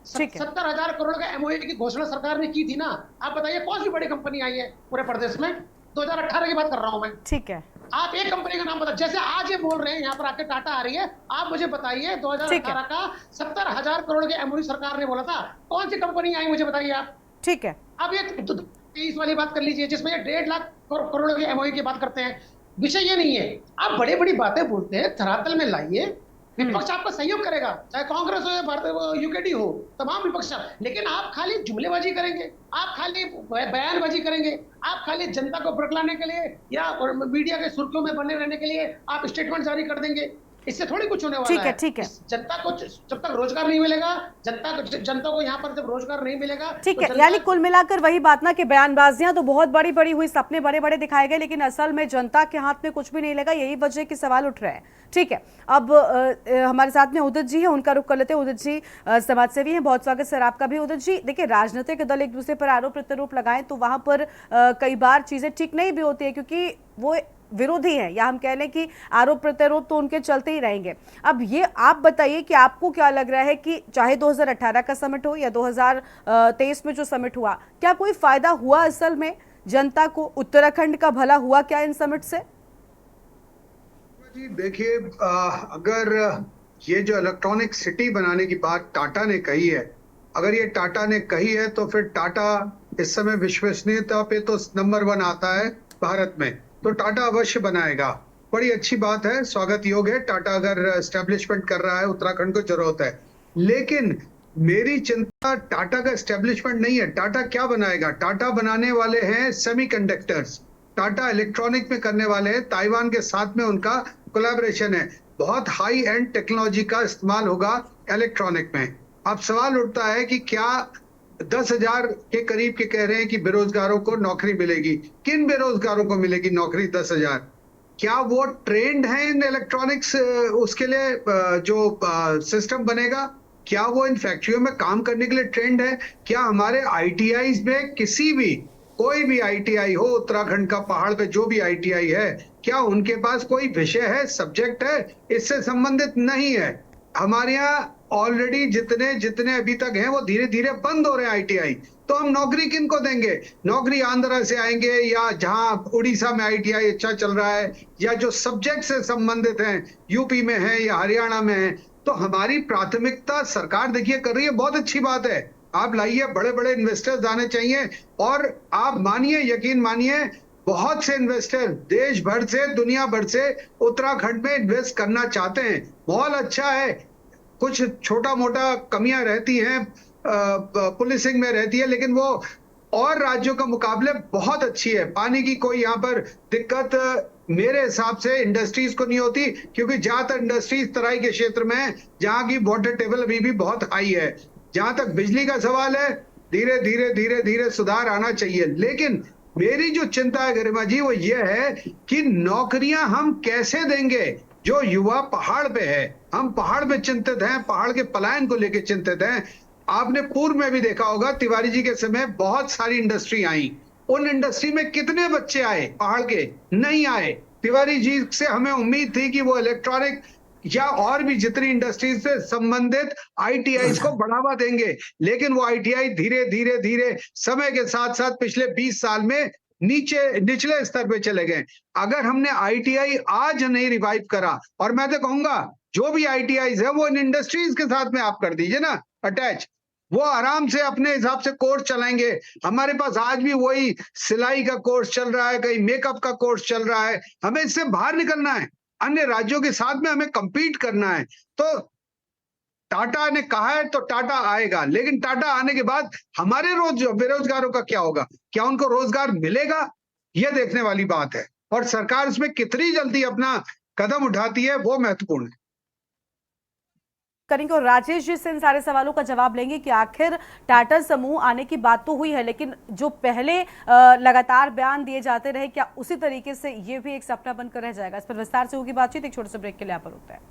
70,000 करोड़ का एमओयू की घोषणा सरकार ने की थी ना। आप बताइए कौन सी बड़ी कंपनी आई है पूरे प्रदेश में? 2018 की बात कर रहा हूं मैं। ठीक है, आप एक कंपनी का नाम बता, जैसे आज ये बोल रहे हैं यहाँ पर आके टाटा आ रही है, आप मुझे बताइए 2018 का 70,000 करोड़ के एमओयू सरकार ने बोला था, कौन सी कंपनी आई मुझे बताइए आप। ठीक है, अब ये 23 वाली बात कर लीजिए जिसमें ये 1.5 लाख करोड़ के एमओयू की बात करते हैं। विषय ये नहीं है, आप बड़ी बड़ी बातें बोलते हैं, धरातल में लाइए, विपक्ष आपका सहयोग करेगा, चाहे कांग्रेस हो या यूकेडी हो, तमाम विपक्ष। लेकिन आप खाली जुमलेबाजी करेंगे, आप खाली बयानबाजी करेंगे, आप खाली जनता को भड़काने के लिए या मीडिया के सुर्खियों में बने रहने के लिए आप स्टेटमेंट जारी कर देंगे, इससे थोड़ी कुछ होने वाला है। ठीक है। जनता को जब तक रोजगार नहीं मिलेगा, जनता को यहाँ पर जब रोजगार नहीं मिलेगा, ठीक है। यानी कुल मिलाकर वही बात ना कि बयानबाजियां तो बहुत बड़ी बड़ी हुई, सपने बड़े बड़े दिखाए गए, लेकिन असल में जनता के हाथ में कुछ भी नहीं लगा। यही वजह की सवाल उठ रहा है। ठीक है, अब हमारे साथ में उदित जी है, उनका रुख कर लेते हैं। उदित जी समाज सेवी हैं, बहुत स्वागत सर आपका भी। उदित जी देखिए, राजनीतिक दल एक दूसरे पर आरोप प्रत्यारोप लगाएं तो वहां पर कई बार चीजें ठीक नहीं भी होती है, क्योंकि वो विरोधी हैं, या हम कह लें कि आरोप प्रत्यारोप तो उनके चलते ही रहेंगे। अब ये आप बताइए कि आपको क्या लग रहा है कि चाहे 2018 का समिट हो या 2023 में जो समिट हुआ, क्या कोई फायदा हुआ असल में जनता को? उत्तराखंड का भला हुआ क्या इन समिट से? जी देखिए, अगर ये जो इलेक्ट्रॉनिक सिटी बनाने की बात टाटा ने कही है, अगर ये टाटा ने कही है तो फिर टाटा इस समय विश्वसनीयता पे तो नंबर 1 आता है भारत में, तो टाटा अवश्य बनाएगा। बड़ी अच्छी बात है, स्वागत योग्य है। टाटा अगर एस्टेब्लिशमेंट कर रहा है, उत्तराखंड को जरूरत है। लेकिन मेरी चिंता टाटा का एस्टेब्लिशमेंट नहीं है। टाटा क्या बनाएगा? टाटा बनाने वाले हैं सेमीकंडक्टर्स, टाटा इलेक्ट्रॉनिक में करने वाले हैं। ताइवान के साथ में उनका कोलैबोरेशन है, बहुत हाई एंड टेक्नोलॉजी का इस्तेमाल होगा इलेक्ट्रॉनिक में। अब सवाल उठता है कि क्या 10,000 के करीब के कह रहे हैं कि बेरोजगारों को नौकरी मिलेगी। किन बेरोजगारों को मिलेगी नौकरी 10,000? क्या वो ट्रेंड है इन इलेक्ट्रॉनिक्स? उसके लिए जो सिस्टम बनेगा, क्या वो इन फैक्ट्रियों में काम करने के लिए ट्रेंड है? क्या हमारे आईटीआईज में किसी भी कोई भी आईटीआई हो, उत्तराखंड का पहाड़ पे जो भी आईटीआई है, क्या उनके पास कोई विषय है, सब्जेक्ट है इससे संबंधित? नहीं है। हमारे यहाँ ऑलरेडी जितने अभी तक हैं वो धीरे धीरे बंद हो रहे हैं आईटीआई। तो हम नौकरी किनको देंगे? नौकरी आंध्रा से आएंगे, या जहां उड़ीसा में आईटीआई अच्छा चल रहा है, या जो सब्जेक्ट से संबंधित हैं यूपी में है या हरियाणा में है। तो हमारी प्राथमिकता सरकार देखिए कर रही है, बहुत अच्छी बात है। आप लाइए, बड़े बड़े इन्वेस्टर्स आने चाहिए। और आप मानिए, यकीन मानिए, बहुत से इन्वेस्टर देश भर से, दुनिया भर से उत्तराखंड में इन्वेस्ट करना चाहते हैं। माहौल अच्छा है, कुछ छोटा मोटा कमियां रहती हैं, पुलिसिंग में रहती है, लेकिन वो और राज्यों के मुकाबले बहुत अच्छी है। पानी की कोई यहाँ पर दिक्कत मेरे हिसाब से इंडस्ट्रीज को नहीं होती, क्योंकि ज्यादातर इंडस्ट्रीज तराई के क्षेत्र में है, जहाँ की वाटर टेबल अभी भी बहुत हाई है। जहां तक बिजली का सवाल है, धीरे धीरे धीरे धीरे सुधार आना चाहिए। लेकिन मेरी जो चिंता है गरिमा जी, वो ये है कि नौकरियां हम कैसे देंगे जो युवा पहाड़ पे है। हम पहाड़ पे चिंतित हैं, पहाड़ के पलायन को लेकर चिंतित हैं। आपने पूर्व में भी देखा होगा, तिवारी जी के समय बहुत सारी इंडस्ट्री आई, उन इंडस्ट्री में कितने बच्चे आए पहाड़ के? नहीं आए। तिवारी जी से हमें उम्मीद थी कि वो इलेक्ट्रॉनिक या और भी जितनी इंडस्ट्रीज से संबंधित आईटीआई को बढ़ावा देंगे, लेकिन वो आईटीआई धीरे धीरे धीरे समय के साथ साथ पिछले 20 साल में निचले स्तर पे चले गए। अगर हमने आईटीआई आज नहीं रिवाइव करा, और मैं तो कहूंगा जो भी आईटीआई है वो इन इंडस्ट्रीज के साथ में आप कर दीजिए ना अटैच, वो आराम से अपने हिसाब से कोर्स चलाएंगे। हमारे पास आज भी वही सिलाई का कोर्स चल रहा है, कहीं मेकअप का कोर्स चल रहा है। हमें इससे बाहर निकलना है, अन्य राज्यों के साथ में हमें compete करना है। तो टाटा ने कहा है तो टाटा आएगा, लेकिन टाटा आने के बाद हमारे बेरोजगारों का क्या होगा? क्या उनको रोजगार मिलेगा? यह देखने वाली बात है, और सरकार इसमें कितनी जल्दी अपना कदम उठाती है वो महत्वपूर्ण है। करेंगे और राजेश जी से इन सारे सवालों का जवाब लेंगे कि आखिर टाटा समूह आने की बात तो हुई है, लेकिन जो पहले लगातार बयान दिए जाते रहे, क्या उसी तरीके से ये भी एक सपना बनकर रह जाएगा? इस पर विस्तार से होगी बातचीत। एक छोटे से ब्रेक के लिए यहाँ पर रुकते हैं।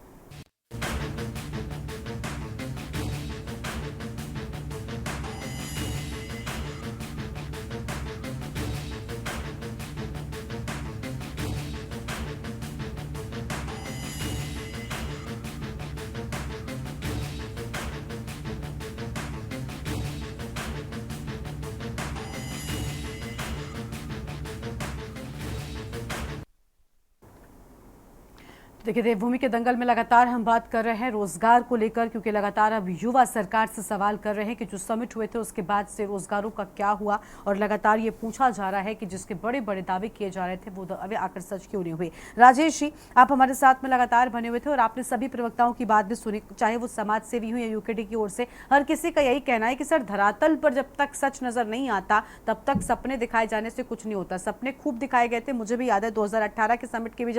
देखिए, देवभूमि के दंगल में लगातार हम बात कर रहे हैं रोजगार को लेकर, क्योंकि लगातार अब युवा सरकार से सवाल कर रहे हैं कि जो समिट हुए थे उसके बाद से रोजगारों का क्या हुआ, और लगातार ये पूछा जा रहा है कि जिसके बड़े बड़े दावे किए जा रहे थे वो दावे आकर सच क्यों नहीं हुए। राजेश जी, आप हमारे साथ में लगातार बने हुए थे और आपने सभी प्रवक्ताओं की बात भी सुनी, चाहे वो समाज सेवी हुई या यूकेडी की ओर से। हर किसी का यही कहना है कि सर, धरातल पर जब तक सच नजर नहीं आता तब तक सपने दिखाए जाने से कुछ नहीं होता। सपने खूब दिखाए गए थे, मुझे भी याद है 2018 के समिट के भी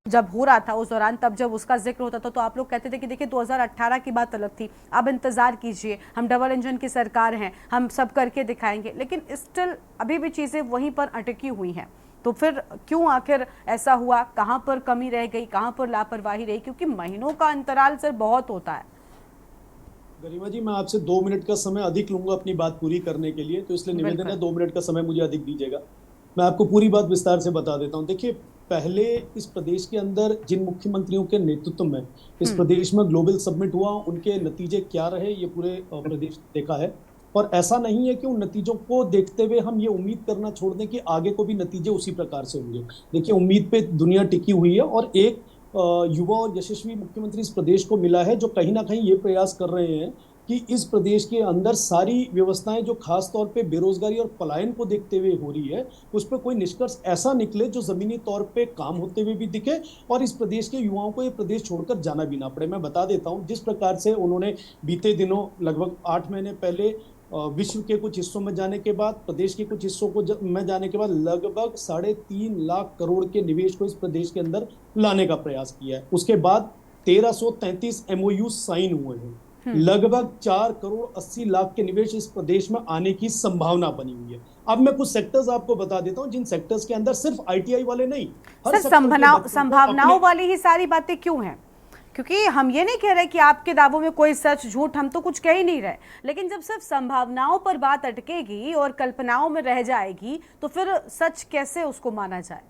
जब हो रहा था उस दौरान, तब जब उसका जिक्र होता था तो आप लोग कहते थे कि देखिए 2018 की बात अलग थी, अब इंतजार कीजिए, हम डबल इंजन की सरकार हैं, हम सब करके दिखाएंगे। लेकिन स्टिल अभी भी चीजें वहीं पर अटकी हुई हैं। तो फिर क्यों आखिर ऐसा हुआ? कहां पर कमी रह गई, कहां पर लापरवाही रही? क्योंकि महीनों का अंतराल सर बहुत होता है। गरिमा जी, मैं आपसे 2 मिनट का समय अधिक लूंगा अपनी बात पूरी करने के लिए, तो इसलिए निवेदन है 2 मिनट का समय मुझे अधिक दीजिएगा। मैं आपको पूरी बात विस्तार से बता देता हूं। देखिए, पहले इस प्रदेश के अंदर जिन मुख्यमंत्रियों के नेतृत्व में इस प्रदेश में ग्लोबल समिट हुआ, उनके नतीजे क्या रहे ये पूरे प्रदेश देखा है। और ऐसा नहीं है कि उन नतीजों को देखते हुए हम ये उम्मीद करना छोड़ दें कि आगे को भी नतीजे उसी प्रकार से होंगे। देखिए, उम्मीद पे दुनिया टिकी हुई है, और एक युवा और यशस्वी मुख्यमंत्री इस प्रदेश को मिला है जो कहीं ना कहीं ये प्रयास कर रहे हैं कि इस प्रदेश के अंदर सारी व्यवस्थाएं जो खास तौर पे बेरोजगारी और पलायन को देखते हुए हो रही है, उस पर कोई निष्कर्ष ऐसा निकले जो जमीनी तौर पे काम होते हुए भी दिखे, और इस प्रदेश के युवाओं को ये प्रदेश छोड़कर जाना भी ना पड़े। मैं बता देता हूं, जिस प्रकार से उन्होंने बीते दिनों लगभग 8 महीने पहले विश्व के कुछ हिस्सों में जाने के बाद, प्रदेश के कुछ हिस्सों को में जाने के बाद लगभग 3.5 लाख करोड़ के निवेश को इस प्रदेश के अंदर लाने का प्रयास किया है। उसके बाद 1333 MOU साइन हुए हैं। लगभग 4 करोड़ 80 लाख के निवेश इस प्रदेश में आने की संभावना बनी हुई है। अब मैं कुछ सेक्टर्स आपको बता देता हूं, जिन सेक्टर्स के अंदर सिर्फ आईटीआई वाले नहीं, हर संभावनाओं वाली ही सारी बातें क्यों हैं? क्योंकि हम ये नहीं कह रहे कि आपके दावों में कोई सच झूठ, हम तो कुछ कह ही नहीं रहे, लेकिन जब सिर्फ संभावनाओं पर बात अटकेगी और कल्पनाओं में रह जाएगी तो फिर सच कैसे उसको माना जाए?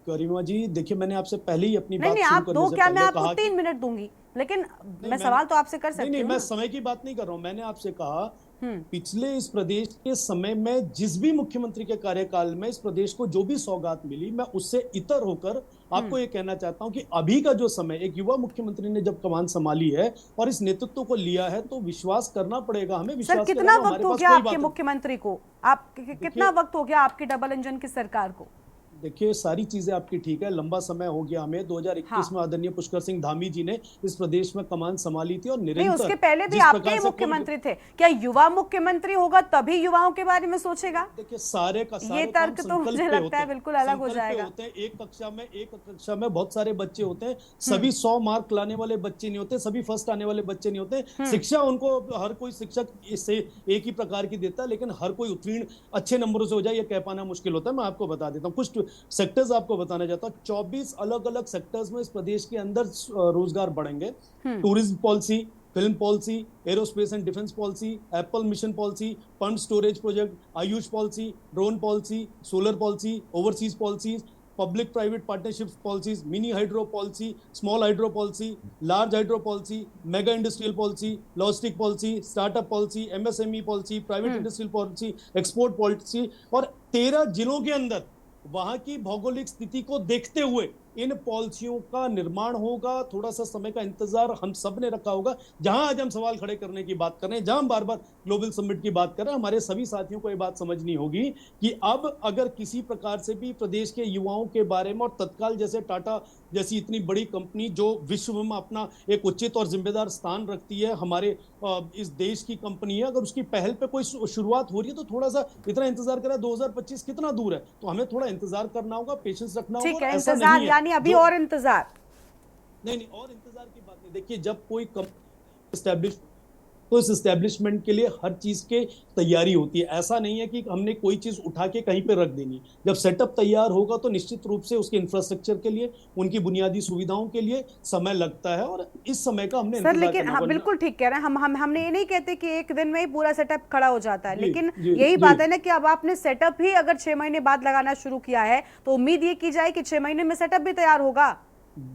गरिमा जी, देखिए, मैंने आपसे पहले ही अपनी बात नहीं, आप दो, क्या मैं आपको 3 मिनट दूंगी, लेकिन मैं सवाल तो आपसे कर सकती हूँ। नहीं, मैं समय की बात नहीं कर रहा हूँ। मैंने आपसे कहा पिछले इस प्रदेश के समय में जिस भी मुख्यमंत्री के कार्यकाल में इस प्रदेश को जो भी सौगात मिली, मैं उससे इतर होकर आपको ये कहना चाहता हूं कि अभी का जो समय, एक युवा मुख्यमंत्री ने जब कमान संभाली है और इस नेतृत्व को लिया है, तो विश्वास करना पड़ेगा हमें। विश्वास सर, कितना वक्त हो गया आपके मुख्यमंत्री को? कितना वक्त हो गया आपकी डबल इंजन की सरकार को? देखिए, सारी चीजें आपकी ठीक है, लंबा समय हो गया हमें। 2021 में आदरणीय पुष्कर सिंह धामी जी ने इस प्रदेश में कमान संभाली थी और निरंतर, उसके पहले भी आपके ही मुख्यमंत्री थे। क्या युवा मुख्यमंत्री होगा तभी युवाओं के बारे में सोचेगा? देखिए, सारे का ये तर्क तो मुझे लगता है बिल्कुल अलग हो जाएगा। एक कक्षा में बहुत सारे बच्चे होते हैं, सभी 100 मार्क लाने वाले बच्चे नहीं होते, सभी फर्स्ट आने वाले बच्चे नहीं होते। शिक्षा उनको हर कोई शिक्षक इससे एक ही प्रकार की देता है, लेकिन हर कोई उत्तीर्ण अच्छे नंबरों से हो जाए ये कह पाना मुश्किल होता है। मैं आपको बता देता हूँ, कुछ सेक्टर्स आपको बताना चाहता हूं। 24 अलग अलग सेक्टर्स में इस प्रदेश के अंदर रोजगार बढ़ेंगे। Tourism policy, film policy, aerospace and defence policy, Apple mission policy, pump storage project, Ayush policy, drone policy, solar policy, overseas policies, public private partnership policies, mini hydro policy, small hydro policy, large hydro policy, mega industrial policy, logistic policy, startup policy, MSME policy, private industrial policy, export policy, और 13 जिलों के अंदर वहां की भौगोलिक स्थिति को देखते हुए इन पॉलिसियों का निर्माण होगा। थोड़ा सा समय का इंतजार हम सब ने रखा होगा। जहां आज हम सवाल खड़े करने की बात कर रहे हैं, जहां हम बार बार ग्लोबल समिट की बात कर रहे हैं, हमारे सभी साथियों को यह बात समझनी होगी कि अब अगर किसी प्रकार से भी प्रदेश के युवाओं के बारे में, और तत्काल जैसे टाटा जैसी इतनी बड़ी कंपनी जो विश्व में अपना एक उचित और जिम्मेदार स्थान रखती है, हमारे इस देश की कंपनी है, अगर उसकी पहल पे कोई शुरुआत हो रही है तो थोड़ा सा इतना इंतजार करें। 2025 कितना दूर है, तो हमें थोड़ा इंतजार करना होगा, पेशेंस रखना होगा। ठीक है, इंतजार यानी अभी और इंतजार नहीं, और इंतजार की बात नहीं। देखिए, जब कोई कंपनी एस्टैब्लिश, तो इस एस्टैब्लिशमेंट के लिए हर चीज के तैयारी होती है। ऐसा नहीं है कि हमने कोई चीज उठा के कहीं पे रख देनी। जब सेटअप तैयार होगा तो निश्चित रूप से उसके इंफ्रास्ट्रक्चर के लिए, उनकी बुनियादी सुविधाओं के लिए समय लगता है, और इस समय का हमने सर, लेकिन हाँ, बिल्कुल ठीक कह रहे हैं। हमने ये नहीं कहते कि एक दिन में ही पूरा सेटअप खड़ा हो जाता है, लेकिन यही बात है ना कि अब आपने सेटअप ही अगर 6 महीने बाद लगाना शुरू किया है, तो उम्मीद ये की जाए कि 6 महीने में सेटअप भी तैयार होगा।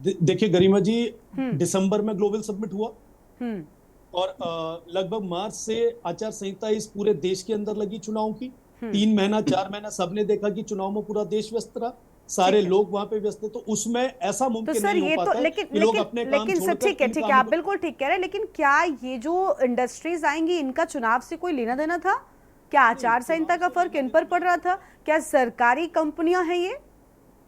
देखिए गरिमा जी, दिसंबर में ग्लोबल समिट हुआ और लगभग मार्च से आचार संहिता इस पूरे देश के अंदर लगी चुनाव की। 3 महीना 4 महीना सबने देखा कि चुनाव में पूरा देश व्यस्त रहा, सारे लोग वहां पे व्यस्त थे, तो उसमें ऐसा मुमकिन नहीं हो पाता है कि लोग अपने काम छोड़कर। ठीक है, आप बिल्कुल ठीक कह रहे हैं, लेकिन क्या ये जो इंडस्ट्रीज आएंगी इनका चुनाव से कोई लेना देना था? क्या आचार संहिता का फर्क इन पर पड़ रहा था? क्या सरकारी कंपनियां हैं ये?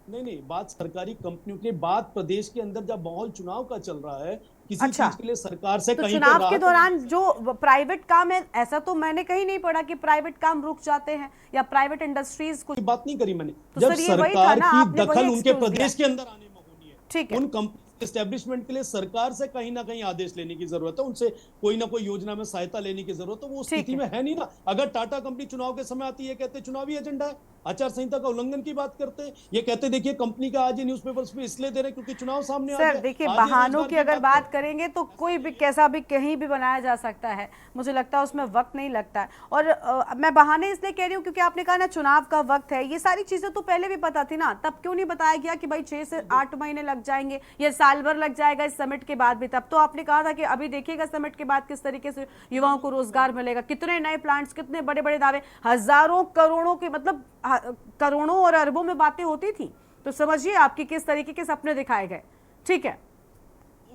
नहीं, बात सरकारी कंपनियों की, बात प्रदेश के अंदर जब माहौल चुनाव का चल रहा है, किसी चीज के लिए सरकार से तो कहीं चुनाव के दौरान जो प्राइवेट काम है, ऐसा तो मैंने कहीं नहीं पढ़ा कि प्राइवेट काम रुक जाते हैं या प्राइवेट इंडस्ट्रीज कुछ बात नहीं करी मैंने। तो जब सरकार की दखल उनके प्रदेश के अंदर आने में होनी है, ठीक है, उन कंपनी एस्टेब्लिशमेंट के लिए सरकार से कहीं ना कहीं आदेश लेने की जरूरत है, उनसे कोई ना कोई योजना में सहायता लेने की जरूरत है। वो स्थिति में है नहीं ना। अगर टाटा कंपनी चुनाव के समय आती है, कहते चुनावी एजेंडा है, आचार संहिता का उल्लंघन की बात करते हैं, ये कहते देखिए कंपनी का आज ही न्यूज़पेपर्स पे इसलिए दे रहे क्योंकि चुनाव सामने आ गया। सर देखिए, बहानों की अगर बात करेंगे तो कोई भी कैसा भी कहीं भी बनाया जा सकता है, मुझे लगता है उसमें वक्त नहीं लगता है। और मैं बहाने इसलिए कह रही हूँ क्योंकि आपने कहा ना चुनाव का वक्त है, ये सारी चीजें तो पहले भी पता थी ना, तब क्यों नहीं बताया गया कि भाई 6 से 8 महीने लग जाएंगे, ये साल भर लग जाएगा इस समिट के बाद भी। तब तो आपने कहा था कि अभी देखिएगा समिट के बाद किस तरीके से युवाओं को रोजगार मिलेगा, कितने नए प्लांट्स, कितने बड़े बड़े दावे, हजारों करोड़ों के, मतलब करोड़ों और अरबों में बातें होती थी। तो समझिए आपकी किस तरीके के सपने दिखाए गए। ठीक है,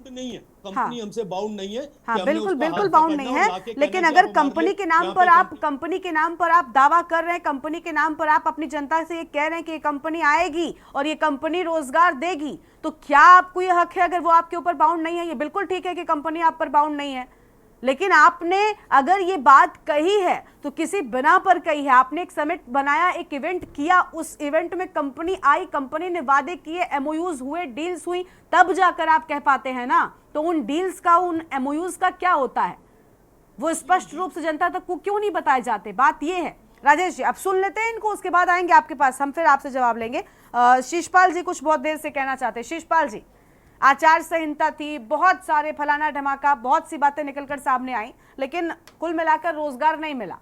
नहीं है कंपनी हमसे बाउंड नहीं है। हाँ, बिल्कुल बाउंड नहीं है, लेकिन अगर कंपनी के नाम पर आप दावा कर रहे हैं, कंपनी के नाम पर आप अपनी जनता से ये कह रहे हैं कि ये कंपनी आएगी और ये कंपनी रोजगार देगी, तो क्या आपको ये हक है अगर वो आपके ऊपर बाउंड नहीं है? ये बिल्कुल ठीक है कि कंपनी आप पर बाउंड नहीं है, लेकिन आपने अगर ये बात कही है तो किसी बिना पर कही है। आपने एक समिट बनाया, एक इवेंट किया, उस इवेंट में कंपनी आई, कंपनी ने वादे किए, एमओयूज हुए, डील्स हुई, तब जाकर आप कह पाते हैं ना। तो उन डील्स का, उन एमओयूज का क्या होता है, वो स्पष्ट रूप से जनता तक को क्यों नहीं बताए जाते? बात ये है। राजेश जी, अब सुन लेते हैं इनको, उसके बाद आएंगे आपके पास, हम फिर आपसे जवाब लेंगे। शिषपाल जी कुछ बहुत देर से कहना चाहते हैं। शिषपाल जी, आचार संहिता थी, बहुत सारे फलाना धमाका, बहुत सी बातें निकलकर सामने आई, लेकिन कुल मिलाकर रोजगार नहीं मिला।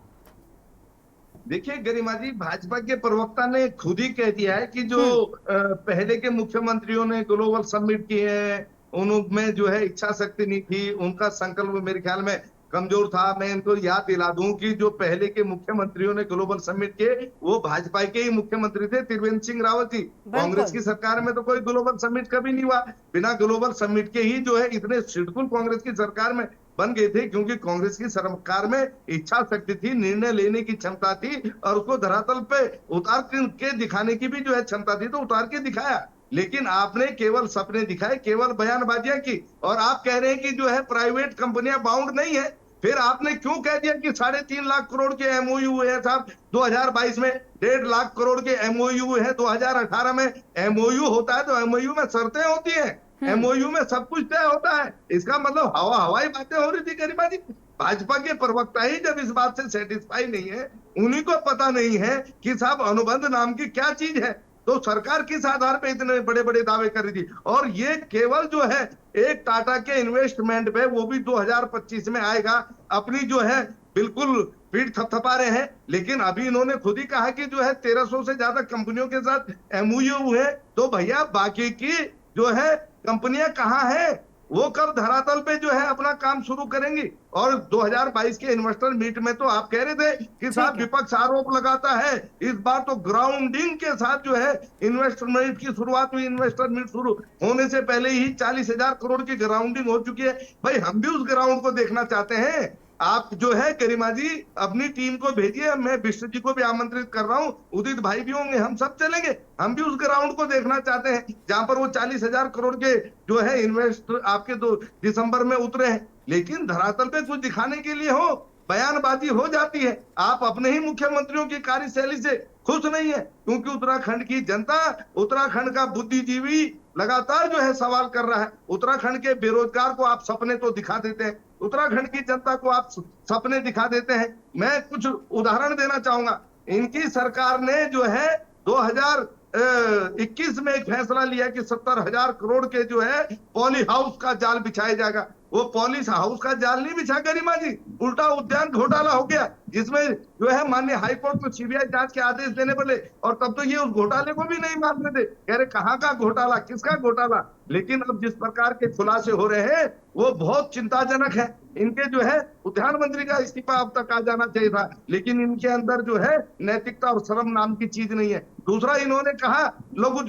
देखिए गरिमा जी, भाजपा के प्रवक्ता ने खुद ही कह दिया है कि जो पहले के मुख्यमंत्रियों ने ग्लोबल समिट किए हैं, उनमें जो है इच्छा शक्ति नहीं थी, उनका संकल्प मेरे ख्याल में कमजोर था। मैं इनको याद दिला दूं कि जो पहले के मुख्यमंत्रियों ने ग्लोबल समिट के, वो भाजपा के ही मुख्यमंत्री थे, त्रिवेंद्र सिंह रावत जी। कांग्रेस की सरकार में तो कोई ग्लोबल समिट कभी नहीं हुआ। बिना ग्लोबल समिट के ही जो है इतने सिडकुल कांग्रेस की सरकार में बन गए थे, क्योंकि कांग्रेस की सरकार में इच्छा शक्ति थी, निर्णय लेने की क्षमता थी, और उसको धरातल पे उतार के दिखाने की भी जो है क्षमता थी, तो उतार के दिखाया। लेकिन आपने केवल सपने दिखाए, केवल बयानबाजियां की, और आप कह रहे हैं कि जो है प्राइवेट कंपनियां बाउंड नहीं है। फिर आपने क्यों कह दिया कि 3.5 लाख करोड़ के एमओयू है साहब 2022 में, 1.5 लाख करोड़ के एमओयू है 2018 में। एमओयू होता है तो एमओयू में शर्तें होती है, एमओयू में सब कुछ तय होता है। इसका मतलब हवाई बातें हो रही थी गरिमा जी। भाजपा के प्रवक्ता ही जब इस बात से सेटिस्फाई नहीं है, उन्हीं को पता नहीं है कि साहब अनुबंध नाम की क्या चीज है, तो सरकार किस आधार पे इतने बड़े बड़े दावे कर रही थी। और ये केवल जो है एक टाटा के इन्वेस्टमेंट पे, वो भी 2025 में आएगा, अपनी जो है बिल्कुल पीठ थपथपा रहे हैं। लेकिन अभी इन्होंने खुद ही कहा कि जो है 1300 से ज्यादा कंपनियों के साथ एमओयू है, तो भैया बाकी की जो है कंपनियां कहाँ है, वो कब धरातल पे जो है अपना काम शुरू करेंगी। और 2022 के इन्वेस्टर मीट में तो आप कह रहे थे कि साहब विपक्ष आरोप लगाता है, इस बार तो ग्राउंडिंग के साथ जो है इन्वेस्टर मीट की शुरुआत हुई। इन्वेस्टर मीट शुरू होने से पहले ही 40,000 करोड़ की ग्राउंडिंग हो चुकी है। भाई हम भी उस ग्राउंड को देखना चाहते हैं। आप जो है गरिमा जी अपनी टीम को भेजिए, मैं विश्व जी को भी आमंत्रित कर रहा हूं, उदित भाई भी होंगे, हम सब चलेंगे। हम भी उस ग्राउंड को देखना चाहते हैं जहां पर वो 40,000 करोड़ के जो है इन्वेस्ट आपके 2 दिसंबर में उतरे हैं। लेकिन धरातल पे कुछ दिखाने के लिए हो, बयानबाजी हो जाती है। आप अपने ही मुख्यमंत्रियों की कार्यशैली से खुश नहीं है, क्योंकि उत्तराखंड की जनता, उत्तराखंड का बुद्धिजीवी लगातार जो है सवाल कर रहा है। उत्तराखंड के बेरोजगार को आप सपने तो दिखा देते हैं, उत्तराखंड की जनता को आप सपने दिखा देते हैं। मैं कुछ उदाहरण देना चाहूंगा। इनकी सरकार ने जो है 2021 में एक फैसला लिया कि 70,000 करोड़ के जो है पॉली हाउस का जाल बिछाया जाएगा। वो पॉलिस हाउस का जाल नहीं बिछा गरिमा जी, उल्टा उद्यान घोटाला हो गया, जिसमें जो है माननीय हाईकोर्ट को सीबीआई जांच के आदेश देने पड़े। और तब तो ये उस घोटाले को भी नहीं मानते थे, कह रहे कहाँ का घोटाला, किसका घोटाला। लेकिन अब जिस प्रकार के खुलासे हो रहे हैं वो बहुत चिंताजनक है। इनके जो है उद्यान मंत्री का इस्तीफा अब तक आ जाना चाहिए था, लेकिन इनके अंदर जो है नैतिकता और शर्म नाम की चीज नहीं है। दूसरा, इन्होंने कहा लघु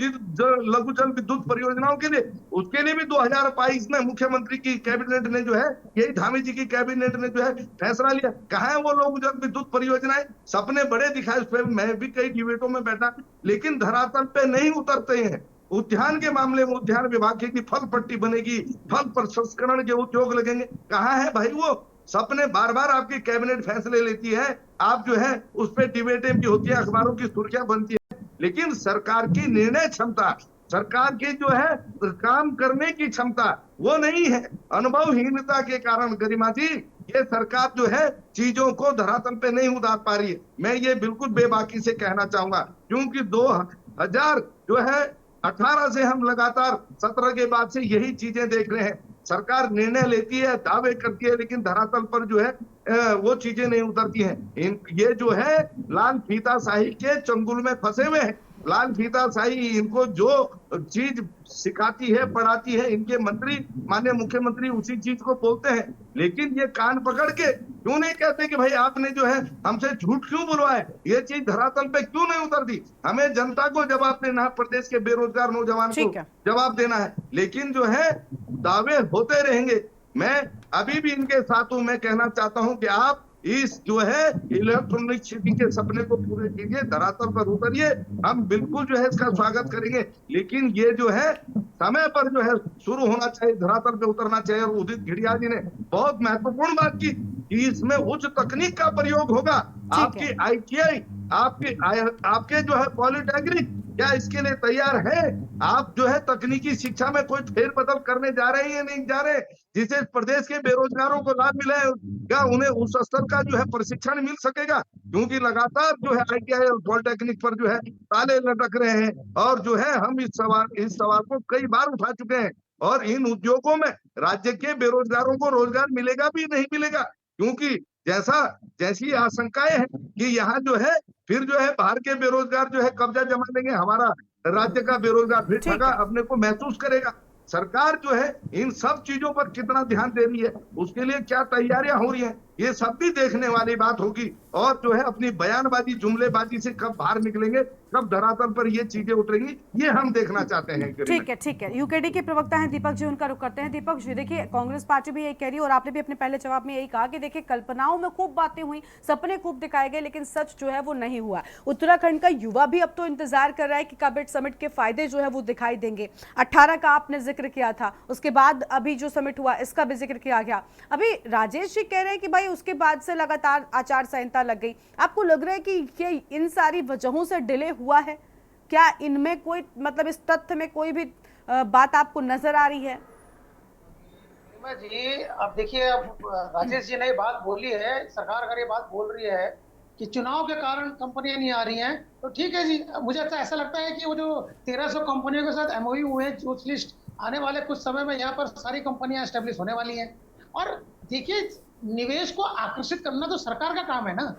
जल विद्युत परियोजनाओं के लिए, उसके लिए भी 2022 में मुख्यमंत्री की कैबिनेट ने जो है, यही धामी जी की कैबिनेट ने जो है फैसला लिया। कहा है वो लघु जल विद्युत परियोजनाएं, सपने बड़े दिखाए, उस पर मैं भी कई डिबेटों में बैठा, लेकिन धरातल पे नहीं उतरते हैं। उद्यान के मामले में उद्यान विभाग की फल पट्टी बनेगी, फल प्रसंस्करण के उद्योग लगेंगे, कहाँ है भाई वो सपने। बार बार आपकी कैबिनेट फैसले लेती है, आप जो है उस पर डिबेटें भी होती है, अखबारों की सुर्खियां बनती है, लेकिन सरकार की निर्णय क्षमता, सरकार की जो है काम करने की क्षमता वो नहीं है। अनुभवहीनता के कारण गरिमा जी ये सरकार जो है चीजों को धरातल पे नहीं उतार पा रही है। मैं ये बिल्कुल बेबाकी से कहना चाहूंगा, क्योंकि 2000 जो है 18 से हम लगातार 17 के बाद से यही चीजें देख रहे हैं। सरकार निर्णय लेती है, दावे करती है, लेकिन धरातल पर जो है वो चीजें नहीं उतरती हैं। ये जो है लाल फीताशाही के चंगुल में फंसे हुए हैं। लाल फीताशाही इनको जो चीज सिखाती है, पढ़ाती है, इनके मंत्री, माननीय मुख्यमंत्री उसी चीज को बोलते हैं। लेकिन ये कान पकड़ के क्यों नहीं कहते कि भाई आपने जो है हमसे झूठ क्यों बुलवाए, ये चीज धरातल पे क्यों नहीं उतरती। हमें जनता को जवाब देना है, प्रदेश के बेरोजगार नौजवान को जवाब देना है, लेकिन जो है दावे होते रहेंगे। मैं अभी भी इनके साथ हूं। मैं कहना चाहता हूं कि आप इस जो है इलेक्ट्रॉनिक सिटी के सपने को पूरे कीजिए, धरातल पर उतरिए, हम बिल्कुल जो है इसका स्वागत करेंगे। लेकिन ये जो है समय पर जो है शुरू होना चाहिए, धरातल पे उतरना चाहिए। और उदित घिड़िया जी ने बहुत महत्वपूर्ण बात की कि इसमें उच्च तकनीक का प्रयोग होगा। आपकी ITI, आपके जो है पॉलिटेक्निक, क्या इसके लिए तैयार है? आप जो है तकनीकी शिक्षा में कोई फेरबदल करने जा रहे हैं या नहीं जा रहे, जिससे प्रदेश के बेरोजगारों को लाभ मिलेगा, उन्हें उस स्तर का जो है प्रशिक्षण मिल सकेगा। क्योंकि लगातार जो है ITI और पॉलिटेक्निक पर जो है ताले लटक रहे हैं, और जो है हम इस सवाल को कई बार उठा चुके हैं। और इन उद्योगों में राज्य के बेरोजगारों को रोजगार मिलेगा भी नहीं मिलेगा, क्योंकि जैसी आशंकाएं हैं कि यहाँ जो है फिर जो है बाहर के बेरोजगार जो है कब्जा जमा लेंगे, हमारा राज्य का बेरोजगार फिर ठगा अपने को महसूस करेगा। सरकार जो है इन सब चीजों पर कितना ध्यान दे रही है, उसके लिए क्या तैयारियां हो रही हैं, ये सब भी देखने वाली बात होगी। और जो है अपनी बयानबाजी जुमलेबाजी से कब बाहर निकलेंगे, कब धरातल पर ये चीजें उतरेंगी, ये हम देखना चाहते हैं। ठीक है। यूकेडी के प्रवक्ता हैं दीपक जी, उनका रुख करते हैं। दीपक जी, देखिए कांग्रेस पार्टी भी यही कह रही है और आपने भी अपने पहले जवाब में यही कहा कि देखिए कल्पनाओं में खूब बातें हुई, सपने खूब दिखाए गए, लेकिन सच जो है वो नहीं हुआ। उत्तराखंड का युवा भी अब तो इंतजार कर रहा है कि कैबिनेट समिट के फायदे जो है वो दिखाई देंगे। 18 का आपने जिक्र किया था, उसके बाद अभी जो समिट हुआ इसका भी जिक्र किया गया। अभी राजेश जी कह रहे हैं कि भाई उसके बाद से लगातार आचार संहिता लग गई। आपको लग रहा है कि ये इन सारी वजहों से डिले हुआ है? क्या इनमें कोई मतलब इस तथ्य में कोई भी बात आपको नजर आ रही है? जी अब देखिए, अब राजेश जी ने ये बात बोली है, सरकार अगर ये बात बोल रही है कि चुनाव के कारण कंपनियां नहीं आ रही हैं, तो ठीक है जी। मुझे ऐसा लगता है कि वो जो 1300 कंपनियों के साथ एमओयू हुए, जो लिस्ट आने वाले कुछ समय में यहाँ पर सारी कंपनियां एस्टेब्लिश होने वाली हैं। और देखिए, निवेश को आकर्षित करना तो सरकार का काम है ना,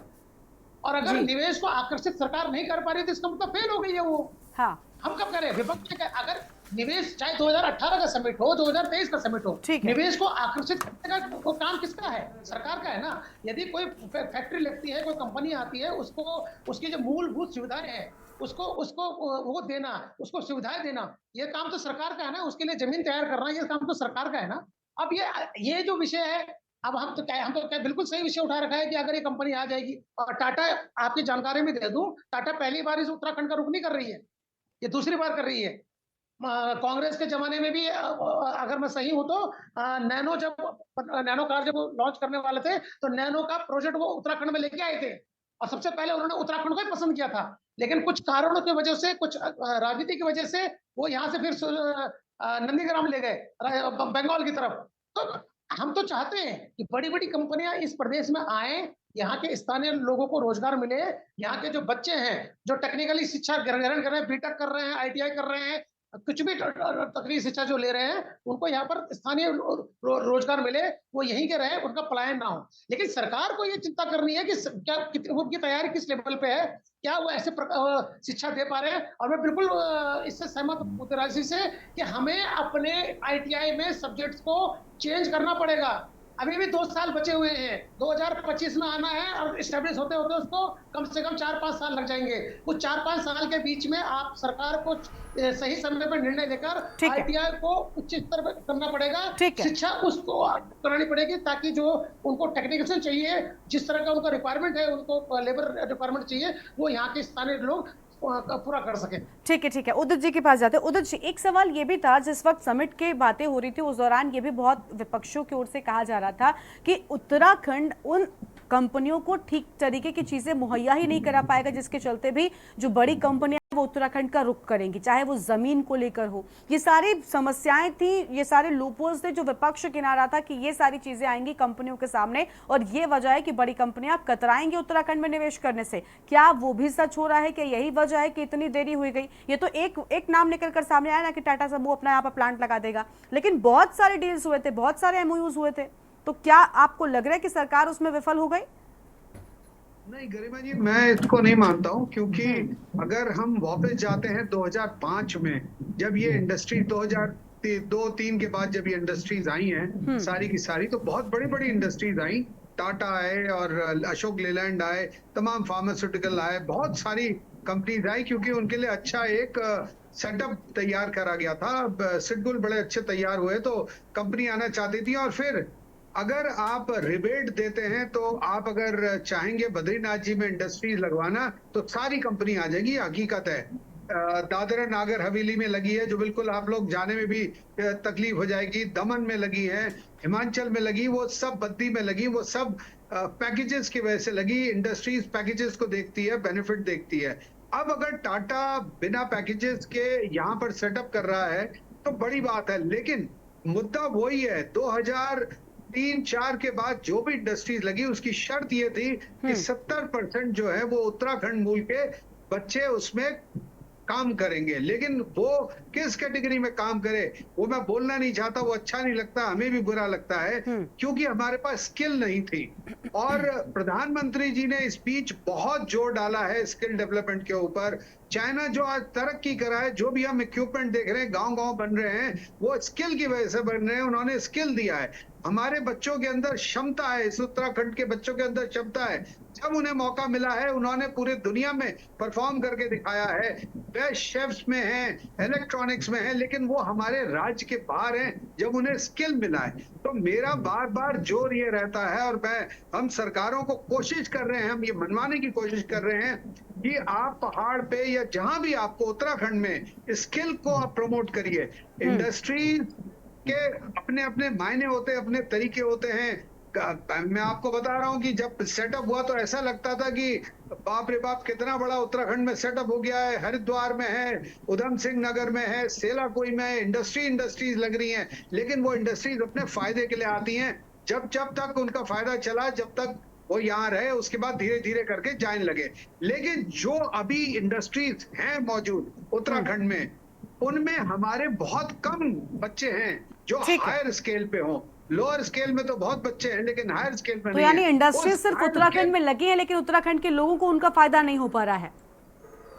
और अगर निवेश को आकर्षित सरकार नहीं कर पा रही तो इसका मतलब फेल हो गई है वो। हाँ, हम कब करें? विपक्ष अगर निवेश चाहे 2018 का समिट हो, 2023 का समिट हो, निवेश को आकर्षित करने का वो काम किसका है? सरकार का है ना। यदि कोई फैक्ट्री लगती है, कोई कंपनी आती है, उसको उसकी जो मूलभूत सुविधाएं हैं उसको वो देना, उसको सुविधाएं देना, ये काम तो सरकार का है ना। उसके लिए जमीन तैयार करना, ये काम तो सरकार का है ना। अब ये जो विषय है, अब हम तो बिल्कुल सही विषय उठा रखा है कि अगर ये कंपनी आ जाएगी, और टाटा, आपकी जानकारी में दे दूं, टाटा पहली बार इस उत्तराखंड का रुख नहीं कर रही है, ये दूसरी बार कर रही है। कांग्रेस के जमाने में भी अगर मैं सही हूं तो नैनो कार जब लॉन्च करने वाले थे तो नैनो का प्रोजेक्ट वो उत्तराखंड में लेके आए थे, और सबसे पहले उन्होंने उत्तराखंड को ही पसंद किया था। लेकिन कुछ कारणों की वजह से, कुछ राजनीति की वजह से वो यहाँ से फिर नंदीग्राम ले गए, बंगाल की तरफ। तो हम तो चाहते हैं कि बड़ी बड़ी कंपनियां इस प्रदेश में आए, यहाँ के स्थानीय लोगों को रोजगार मिले, यहाँ के जो बच्चे हैं जो टेक्निकली शिक्षा ग्रहण कर रहे हैं, बीटेक कर रहे हैं, आईटीआई कर रहे हैं, कुछ भी तकनीकी शिक्षा जो ले रहे हैं, उनको यहाँ पर स्थानीय रोजगार मिले, वो यहीं के रहे, उनका पलायन ना हो। लेकिन सरकार को ये चिंता करनी है कि क्या उनकी तैयारी किस लेवल पे है, क्या वो ऐसे शिक्षा दे पा रहे हैं। और मैं बिल्कुल इससे सहमत हूं राशि से कि हमें अपने आईटीआई में सब्जेक्ट्स को चेंज करना पड़ेगा। अभी भी 2 साल बचे हुए हैं, 2025 में आना है, और स्टेब्लिश होते होते उसको कम से कम 4-5 साल लग जाएंगे। उस 4-5 साल के बीच में आप सरकार को सही समय पर निर्णय लेकर आईटीआई को उच्च स्तर पर करना पड़ेगा, शिक्षा उसको करानी पड़ेगी, ताकि जो उनको टेक्निशियन चाहिए, जिस तरह का उनका रिक्वायरमेंट है, उनको लेबर रिक्वायरमेंट चाहिए, वो यहाँ के स्थानीय लोग पूरा कर सके। ठीक है, उदित जी के पास जाते हैं। उदित जी, एक सवाल ये भी था, जिस वक्त समिट की बातें हो रही थी उस दौरान ये भी बहुत विपक्षों की ओर से कहा जा रहा था कि उत्तराखंड उन कंपनियों को ठीक तरीके की चीजें मुहैया ही नहीं करा पाएगा, जिसके चलते भी जो बड़ी कंपनियां वो उत्तराखंड का रुख करेंगी, चाहे वो जमीन को लेकर हो। ये सारी समस्याएं थी, ये सारे लूपहोल्स थे जो विपक्ष गिना रहा था कि ये सारी चीजें आएंगी कंपनियों के सामने, और ये वजह है कि बड़ी कंपनियां कतराएंगी उत्तराखंड में निवेश करने से। क्या वो भी सच हो रहा है कि यही वजह है कि इतनी देरी हुई गई? ये तो एक नाम निकल कर सामने आया ना कि टाटा समूह अपना यहाँ पर प्लांट लगा देगा, लेकिन बहुत सारे डील्स हुए थे, बहुत सारे एमओयूज हुए थे। तो क्या आपको लग रहा है कि सरकार उसमें विफल हो गई? नहीं गरिमा जी, मैं इसको नहीं मानता हूं, क्योंकि अगर हम वापस जाते हैं 2005 में, जब ये इंडस्ट्री 2002-3 के बाद जब ये इंडस्ट्रीज आई हैं सारी की सारी, तो बहुत बड़ी बड़ी इंडस्ट्रीज आई, टाटा आए और अशोक लेलैंड आए, तमाम फार्मास्यूटिकल आए, बहुत सारी कंपनीज आई, क्योंकि उनके लिए अच्छा एक सेटअप तैयार करा गया था। शेड्यूल बड़े अच्छे तैयार हुए, तो कंपनी आना चाहती थी। और फिर अगर आप रिबेट देते हैं, तो आप अगर चाहेंगे बद्रीनाथ जी में इंडस्ट्रीज लगवाना, तो सारी कंपनी आ जाएगी, हकीकत है। दादरा नागर हवेली में लगी है, जो बिल्कुल आप लोग जाने में भी तकलीफ हो जाएगी, दमन में लगी है, हिमाचल में लगी, वो सब बद्दी में लगी, वो सब पैकेजेस की वजह से लगी। इंडस्ट्रीज पैकेजेस को देखती है, बेनिफिट देखती है। अब अगर टाटा बिना पैकेजेस के यहाँ पर सेटअप कर रहा है तो बड़ी बात है, लेकिन मुद्दा वही है, 2003-4 के बाद जो भी इंडस्ट्रीज लगी, उसकी शर्त ये थी कि 70% जो है वो उत्तराखंड मूल के बच्चे उसमें काम करेंगे। लेकिन वो किस कैटेगरी में काम करे वो मैं बोलना नहीं चाहता, वो अच्छा नहीं लगता, हमें भी बुरा लगता है, क्योंकि हमारे पास स्किल नहीं थी। और प्रधानमंत्री जी ने स्पीच बहुत जोर डाला है स्किल डेवलपमेंट के ऊपर, चाइना जो आज तरक्की करा है, जो भी हम इक्विपमेंट देख रहे हैं, गांव-गांव बन रहे हैं, वो स्किल की वजह से बन रहे हैं। उन्होंने स्किल दिया है। हमारे बच्चों के अंदर क्षमता है, इस उत्तराखंड के बच्चों के अंदर क्षमता है। जब उन्हें मौका मिला है, उन्होंने पूरे दुनिया में परफॉर्म करके दिखाया है। बेस्ट शेफ्स में हैं, इलेक्ट्रॉनिक्स में हैं, लेकिन वो हमारे राज्य के बाहर हैं जब उन्हें स्किल मिला है। तो मेरा बार-बार जोर ये रहता है, और हम सरकारों को कोशिश कर रहे हैं, हम ये मनवाने की कोशिश कर रहे हैं कि आप पहाड़ पे या जहां भी आपको उत्तराखंड में स्किल को आप प्रमोट करिए। इंडस्ट्री के अपने अपने मायने होते हैं, अपने तरीके होते हैं। मैं आपको बता रहा हूं कि जब सेटअप हुआ तो ऐसा लगता था कि बाप रे बाप कितना बड़ा उत्तराखंड में सेटअप हो गया है। हरिद्वार में है, उधम सिंह नगर में है, सेलाकुई में है, इंडस्ट्रीज लग रही हैं, लेकिन वो इंडस्ट्रीज अपने फायदे के लिए आती हैं। जब तक उनका फायदा चला, जब तक वो यहाँ रहे, उसके बाद धीरे धीरे करके जाने लगे। लेकिन जो अभी इंडस्ट्रीज हैं मौजूद उत्तराखंड में, उनमें हमारे बहुत कम बच्चे हैं जो हायर स्केल पे हों। लोअर स्केल में तो बहुत बच्चे हैं, लेकिन हायर स्केल पे तो नहीं यानी है। इंडस्ट्री सिर्फ उत्तराखंड में लगी है, लेकिन उत्तराखंड के लोगों को उनका फायदा नहीं हो पा रहा है।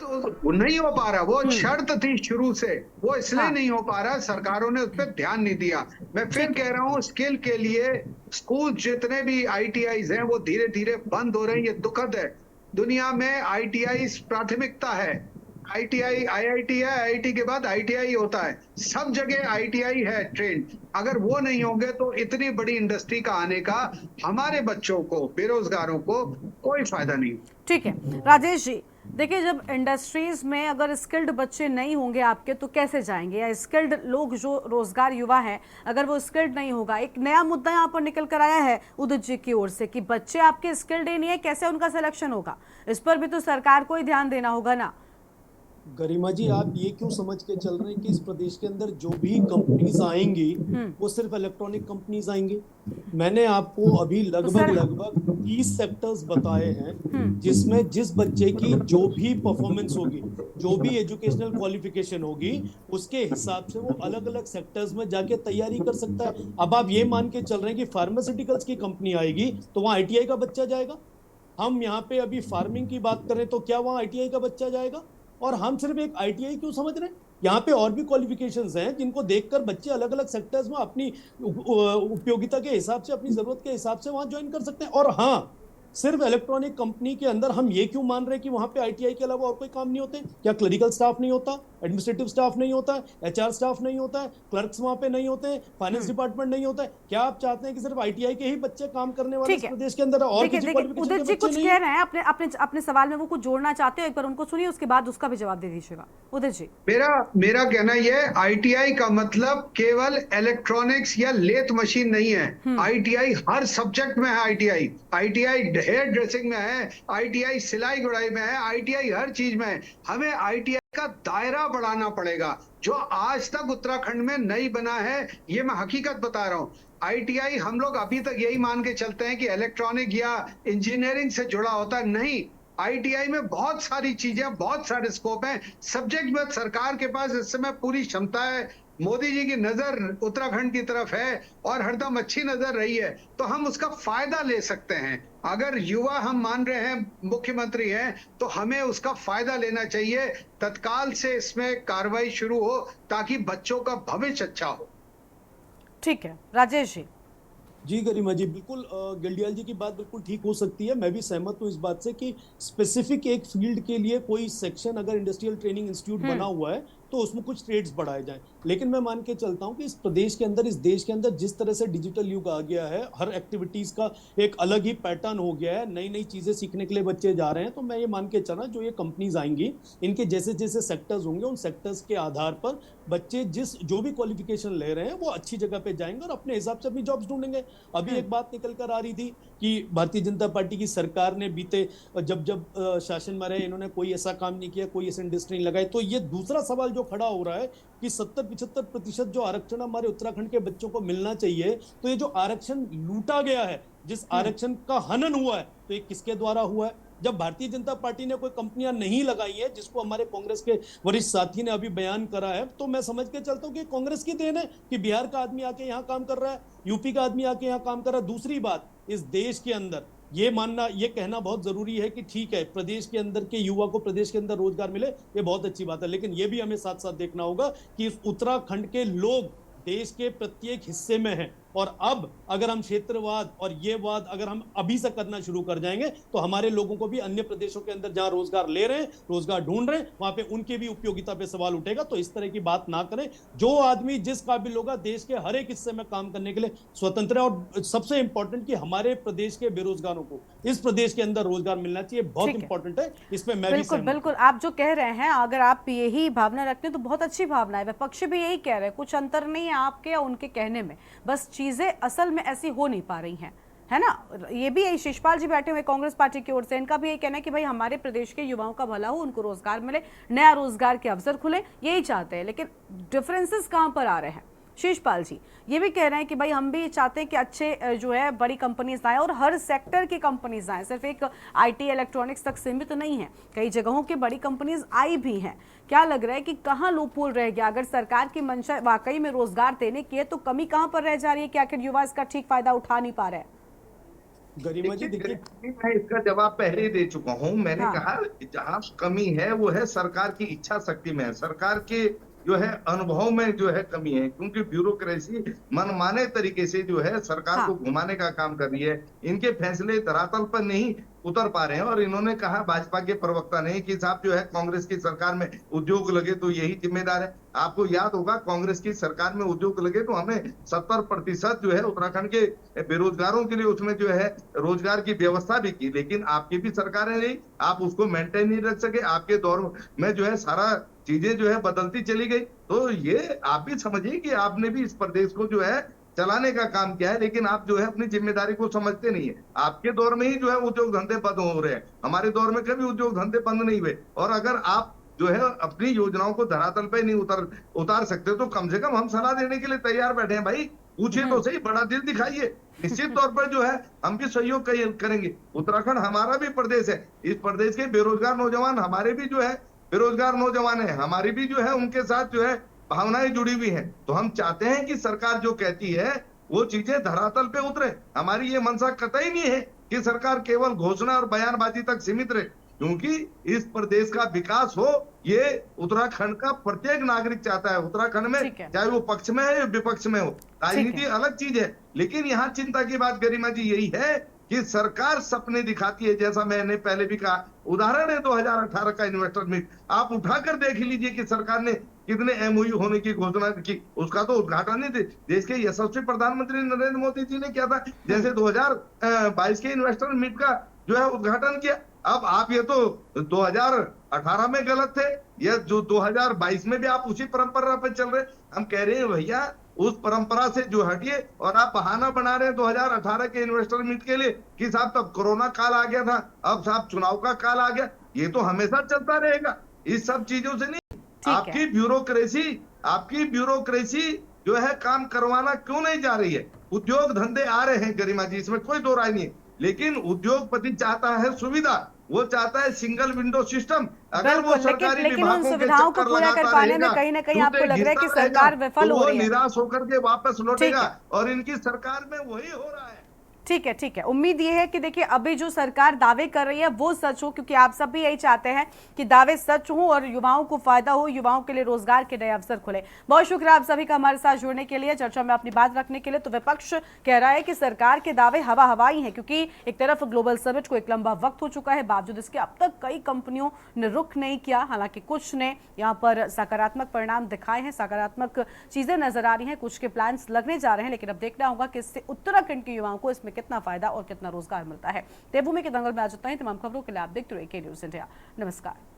तो नहीं हो पा रहा, वो शर्त थी शुरू से, वो इसलिए नहीं हो पा रहा, सरकारों ने उस पर ध्यान नहीं दिया। मैं फिर कह रहा हूँ, स्किल के लिए स्कूल जितने भी आईटीआईज हैं वो धीरे धीरे बंद हो रहे हैं। ये दुखद है। दुनिया में आईटीआई प्राथमिकता है। आईटीआई आईआईटी है, आईआईटी के बाद आईटीआई होता है। सब जगह आईटीआई है ट्रेंड। अगर वो नहीं होंगे तो इतनी बड़ी इंडस्ट्री का आने का हमारे बच्चों को, बेरोजगारों को कोई फायदा नहीं। ठीक है राजेश जी, देखिए जब इंडस्ट्रीज में अगर स्किल्ड बच्चे नहीं होंगे आपके तो कैसे जाएंगे, या स्किल्ड लोग जो रोजगार युवा है अगर वो स्किल्ड नहीं होगा। एक नया मुद्दा यहाँ पर निकल कर आया है उदित जी की ओर से कि बच्चे आपके स्किल्ड ही नहीं है, कैसे उनका सिलेक्शन होगा। इस पर भी तो सरकार को ही ध्यान देना होगा ना। गरिमा जी, आप ये क्यों समझ के चल रहे हैं कि इस प्रदेश के अंदर जो भी कंपनीज आएंगी वो सिर्फ इलेक्ट्रॉनिक कंपनीज आएंगी? मैंने आपको अभी लगभग 30 सेक्टर्स बताए हैं जिसमें जिस बच्चे की जो भी परफॉर्मेंस होगी, जो भी एजुकेशनल क्वालिफिकेशन होगी, उसके हिसाब से वो अलग अलग सेक्टर्स में जाके तैयारी कर सकता है। अब आप ये मान के चल रहे हैं कि फार्मास्यूटिकल्स की कंपनी आएगी तो वहां आईटीआई का बच्चा जाएगा। हम यहाँ पे अभी फार्मिंग की बात करें तो क्या वहां आईटीआई का बच्चा जाएगा? और हम सिर्फ एक आईटीआई क्यों समझ रहे हैं? यहाँ पे और भी क्वालिफिकेशंस हैं जिनको देखकर बच्चे अलग अलग सेक्टर्स में अपनी उपयोगिता के हिसाब से, अपनी जरूरत के हिसाब से वहां ज्वाइन कर सकते हैं। और हाँ, सिर्फ इलेक्ट्रॉनिक कंपनी के अंदर हम ये क्यों मान रहे हैं कि वहां पे आईटीआई के अलावा और कोई काम नहीं होते? क्या क्लरिकल स्टाफ नहीं होता, एडमिनिस्ट्रेटिव स्टाफ नहीं होता, एचआर स्टाफ नहीं होता है, क्लर्क्स वहां पे नहीं होते, फाइनेंस डिपार्टमेंट नहीं होता है? क्या आप चाहते हैं कि सिर्फ आईटीआई के ही बच्चे काम करने वाले इस प्रदेश के अंदर और किसी क्वालिफिकेशन के उदित जी बच्चे कुछ नहीं? कह रहे हैं अपने सवाल में, वो कुछ जोड़ना चाहते हो, एक बार उनको सुनिए, उसके बाद उसका भी जवाब दे दीजिएगा। उदित जी, मेरा कहना यह है, आईटीआई का मतलब केवल इलेक्ट्रॉनिक्स या लेथ मशीन नहीं है। आईटीआई हर सब्जेक्ट में है। आईटीआई हेयर ड्रेसिंग में है, आईटीआई सिलाई गुड़ाई में है, आईटीआई हर चीज में है। हमें आईटीआई का दायरा बढ़ाना पड़ेगा, जो आज तक उत्तराखंड में नहीं बना है। ये मैं हकीकत बता रहा हूँ। आईटीआई हम लोग अभी तक यही मान के चलते हैं कि इलेक्ट्रॉनिक या इंजीनियरिंग से जुड़ा होता है। नहीं, आईटीआई में बहुत सारी चीजें, बहुत सारे स्कोप हैं। सब्जेक्ट में सरकार के पास इस समय पूरी क्षमता है। मोदी जी की नजर उत्तराखंड की तरफ है और हरदम अच्छी नजर रही है, तो हम उसका फायदा ले सकते हैं। अगर युवा हम मान रहे हैं मुख्यमंत्री हैं, तो हमें उसका फायदा लेना चाहिए। तत्काल से इसमें कार्रवाई शुरू हो ताकि बच्चों का भविष्य अच्छा हो। ठीक है राजेश जी। जी गरिमा जी, बिल्कुल गिलडियाल जी की बात बिल्कुल ठीक हो सकती है। मैं भी सहमत हूँ इस बात से कि स्पेसिफिक एक फील्ड के लिए कोई सेक्शन अगर इंडस्ट्रियल ट्रेनिंग इंस्टीट्यूट बना हुआ है तो उसमें कुछ ट्रेड्स बढ़ाए जाएं। लेकिन मैं मान के चलता हूं कि इस प्रदेश के अंदर, इस देश के अंदर जिस तरह से डिजिटल युग आ गया है, हर एक्टिविटीज का एक अलग ही पैटर्न हो गया है, नई नई चीजें सीखने के लिए बच्चे जा रहे हैं। तो मैं ये मान के चला, जो ये कंपनीज आएंगी, इनके जैसे जैसे सेक्टर्स होंगे, उन सेक्टर्स के आधार पर बच्चे जो भी क्वालिफिकेशन ले रहे हैं वो अच्छी जगह पे जाएंगे और अपने हिसाब से अपनी जॉब्स ढूंढेंगे। अभी एक बात निकल कर आ रही थी कि भारतीय जनता पार्टी की सरकार ने बीते जब शासन में रहे, इन्होंने कोई ऐसा काम नहीं किया, कोई ऐसी इंडस्ट्री नहीं लगाई। तो ये दूसरा सवाल जो खड़ा हो रहा है कि 70-75% जो आरक्षण हमारे उत्तराखंड के बच्चों को मिलना चाहिए, तो ये जो आरक्षण लूटा गया है, जिस आरक्षण का हनन हुआ है, तो ये किसके द्वारा हुआ है? जब भारतीय जनता पार्टी ने कोई कंपनियां नहीं लगाई है, जिसको हमारे कांग्रेस के वरिष्ठ साथी ने अभी बयान करा है, तो मैं समझ के चलता हूं कि कांग्रेस की देन है कि बिहार का आदमी आके यहाँ काम कर रहा है, यूपी का आदमी आके यहाँ काम कर रहा है। दूसरी बात, इस देश के अंदर ये मानना, ये कहना बहुत जरूरी है कि ठीक है, प्रदेश के अंदर के युवा को प्रदेश के अंदर रोजगार मिले, ये बहुत अच्छी बात है, लेकिन ये भी हमें साथ साथ देखना होगा कि इस उत्तराखंड के लोग देश के प्रत्येक हिस्से में हैं, और अब अगर हम क्षेत्रवाद और ये वाद अगर हम अभी से करना शुरू कर जाएंगे तो हमारे लोगों को भी अन्य प्रदेशों के अंदर जहां रोजगार ले रहे हैं, रोजगार ढूंढ रहे हैं, वहां पे उनके भी उपयोगिता पे सवाल उठेगा। तो इस तरह की बात ना करें। जो आदमी जिस काबिल होगा देश के हर एक हिस्से में काम करने के लिए स्वतंत्र है। और सबसे इंपॉर्टेंट कि हमारे प्रदेश के बेरोजगारों को इस प्रदेश के अंदर रोजगार मिलना चाहिए, बहुत इंपॉर्टेंट है। इसमें मैं भी बिल्कुल बिल्कुल आप जो कह रहे हैं, अगर आप यही भावना रखते हैं तो बहुत अच्छी भावना है। विपक्ष भी यही कह रहे हैं, कुछ अंतर नहीं है आपके या उनके कहने में, बस चीजें असल में ऐसी हो नहीं पा रही हैं, है ना। ये भी यही शिषपाल जी बैठे हुए कांग्रेस पार्टी की ओर से, इनका भी यही कहना है कि भाई हमारे प्रदेश के युवाओं का भला हो, उनको रोजगार मिले, नया रोजगार के अवसर खुले, यही चाहते हैं। लेकिन डिफरेंसेस कहां पर आ रहे हैं? शिषपाल जी ये भी कह रहे हैं कि भाई हम भी चाहते हैं कि अच्छे जो है बड़ी कंपनीज आए और हर सेक्टर की कंपनीज आए, सिर्फ एक आईटी इलेक्ट्रॉनिक्स तक सीमित तो नहीं है, कई जगहों की बड़ी कंपनीज आई भी हैं। क्या लग रहा है कि कहाँ लूपहोल रह गया? अगर सरकार की मंशा वाकई में रोजगार देने की है तो कमी कहाँ पर रह जा रही है कि आखिर युवा इसका ठीक फायदा उठा नहीं पा रहे हैं? गरिमा जी देखिए, मैं इसका जवाब पहले ही दे चुका हूं। मैंने कहा जहां कमी है वो है सरकार की इच्छा शक्ति में, सरकार के जो है अनुभव में जो है कमी है, क्योंकि ब्यूरोक्रेसी मनमाने तरीके से जो है सरकार को घुमाने का काम कर रही है। इनके फैसले धरातल पर नहीं उतर पा रहे हैं। और इन्होंने कहा भाजपा के प्रवक्ता ने कि साहब जो है कांग्रेस की सरकार में उद्योग लगे तो यही जिम्मेदार है। आपको याद होगा कांग्रेस की सरकार में उद्योग लगे तो हमें 70% जो है उत्तराखंड के बेरोजगारों के लिए उसमें जो है रोजगार की व्यवस्था भी की, लेकिन आपकी भी सरकारें नहीं, आप उसको मेंटेन नहीं रख सके। आपके दौर में जो है सारा चीजें जो है बदलती चली गई। तो ये आप भी समझिए कि आपने भी इस प्रदेश को जो है चलाने का काम किया है, लेकिन आप जो है अपनी जिम्मेदारी को समझते नहीं है। आपके दौर में ही जो है उद्योग धंधे बंद हो रहे हैं, हमारे दौर में कभी उद्योग धंधे बंद नहीं हुए। और अगर आप जो है अपनी योजनाओं को धरातल पे नहीं उतार सकते तो कम से कम हम सलाह देने के लिए तैयार बैठे हैं। भाई पूछिए तो सही, बड़ा दिल दिखाइए, निश्चित तौर पर जो है हम भी सहयोग करेंगे। उत्तराखंड हमारा भी प्रदेश है, इस प्रदेश के बेरोजगार नौजवान हमारे भी जो है बेरोजगार नौजवान है, हमारी भी जो है उनके साथ जो है भावनाएं जुड़ी हुई हैं। तो हम चाहते हैं कि सरकार जो कहती है वो चीजें धरातल पे उतरे। हमारी ये मंशा कतई नहीं है कि सरकार केवल घोषणा और बयानबाजी तक सीमित रहे, क्योंकि इस प्रदेश का विकास हो ये उत्तराखंड का प्रत्येक नागरिक चाहता है। उत्तराखंड में चाहे वो पक्ष में है या विपक्ष में हो, राजनीति अलग चीज है, लेकिन यहाँ चिंता की बात गरिमा जी यही है कि सरकार सपने दिखाती है। जैसा मैंने पहले भी कहा, उदाहरण है 2018 का इन्वेस्टर मीट, आप उठाकर देख लीजिए कि सरकार ने कितने एमओयू होने की घोषणा की, उसका तो उद्घाटन ही देश के यशस्वी प्रधानमंत्री नरेंद्र मोदी जी ने किया था। जैसे 2022 के इन्वेस्टर मीट का जो है उद्घाटन किया। अब आप ये तो 2018 में गलत थे, ये जो 2022 में भी आप उसी परंपरा पर चल रहे। हम कह रहे हैं भैया उस परंपरा से जो हटिए, और आप बहाना बना रहे हैं 2018 के इन्वेस्टर मीट के लिए कि साहब तब कोरोना काल आ गया था, अब साहब चुनाव का काल आ गया। ये तो हमेशा चलता रहेगा, इस सब चीजों से नहीं। आपकी ब्यूरोक्रेसी जो है काम करवाना क्यों नहीं जा रही है? उद्योग धंधे आ रहे हैं गरिमा जी, इसमें कोई दो राय नहीं है, लेकिन उद्योगपति चाहता है सुविधा, वो चाहता है सिंगल विंडो सिस्टम। अगर वो सरकारी लेकिन उन सुविधाओं को पूरा कर पाने में कहीं ना कहीं आपको लग रहा है कि सरकार विफल हो रही है, निराश होकर के वापस लौटेगा, और इनकी सरकार में वही हो रहा है। ठीक है, ठीक है। उम्मीद ये है कि देखिए अभी जो सरकार दावे कर रही है वो सच हो, क्योंकि आप सब भी यही चाहते हैं कि दावे सच हो और युवाओं को फायदा हो, युवाओं के लिए रोजगार के नए अवसर खुले। बहुत शुक्रिया आप सभी का हमारे साथ जुड़ने के लिए, चर्चा में अपनी बात रखने के लिए। तो विपक्ष कह रहा है कि सरकार के दावे हवा हवाई हैं, क्योंकि एक तरफ ग्लोबल समिट को एक लंबा वक्त हो चुका है, बावजूद इसके अब तक कई कंपनियों ने रुख नहीं किया। हालांकि कुछ ने यहाँ पर सकारात्मक परिणाम दिखाए हैं, सकारात्मक चीजें नजर आ रही हैं, कुछ के प्लान्स लगने जा रहे हैं, लेकिन अब देखना होगा कि इससे उत्तराखंड के युवाओं को इसमें कितना फायदा और कितना रोजगार मिलता है। देवभूमि के दंगल में आज इतना ही। तमाम खबरों के लिए आप देखते रहिए के न्यूज़ इंडिया। नमस्कार।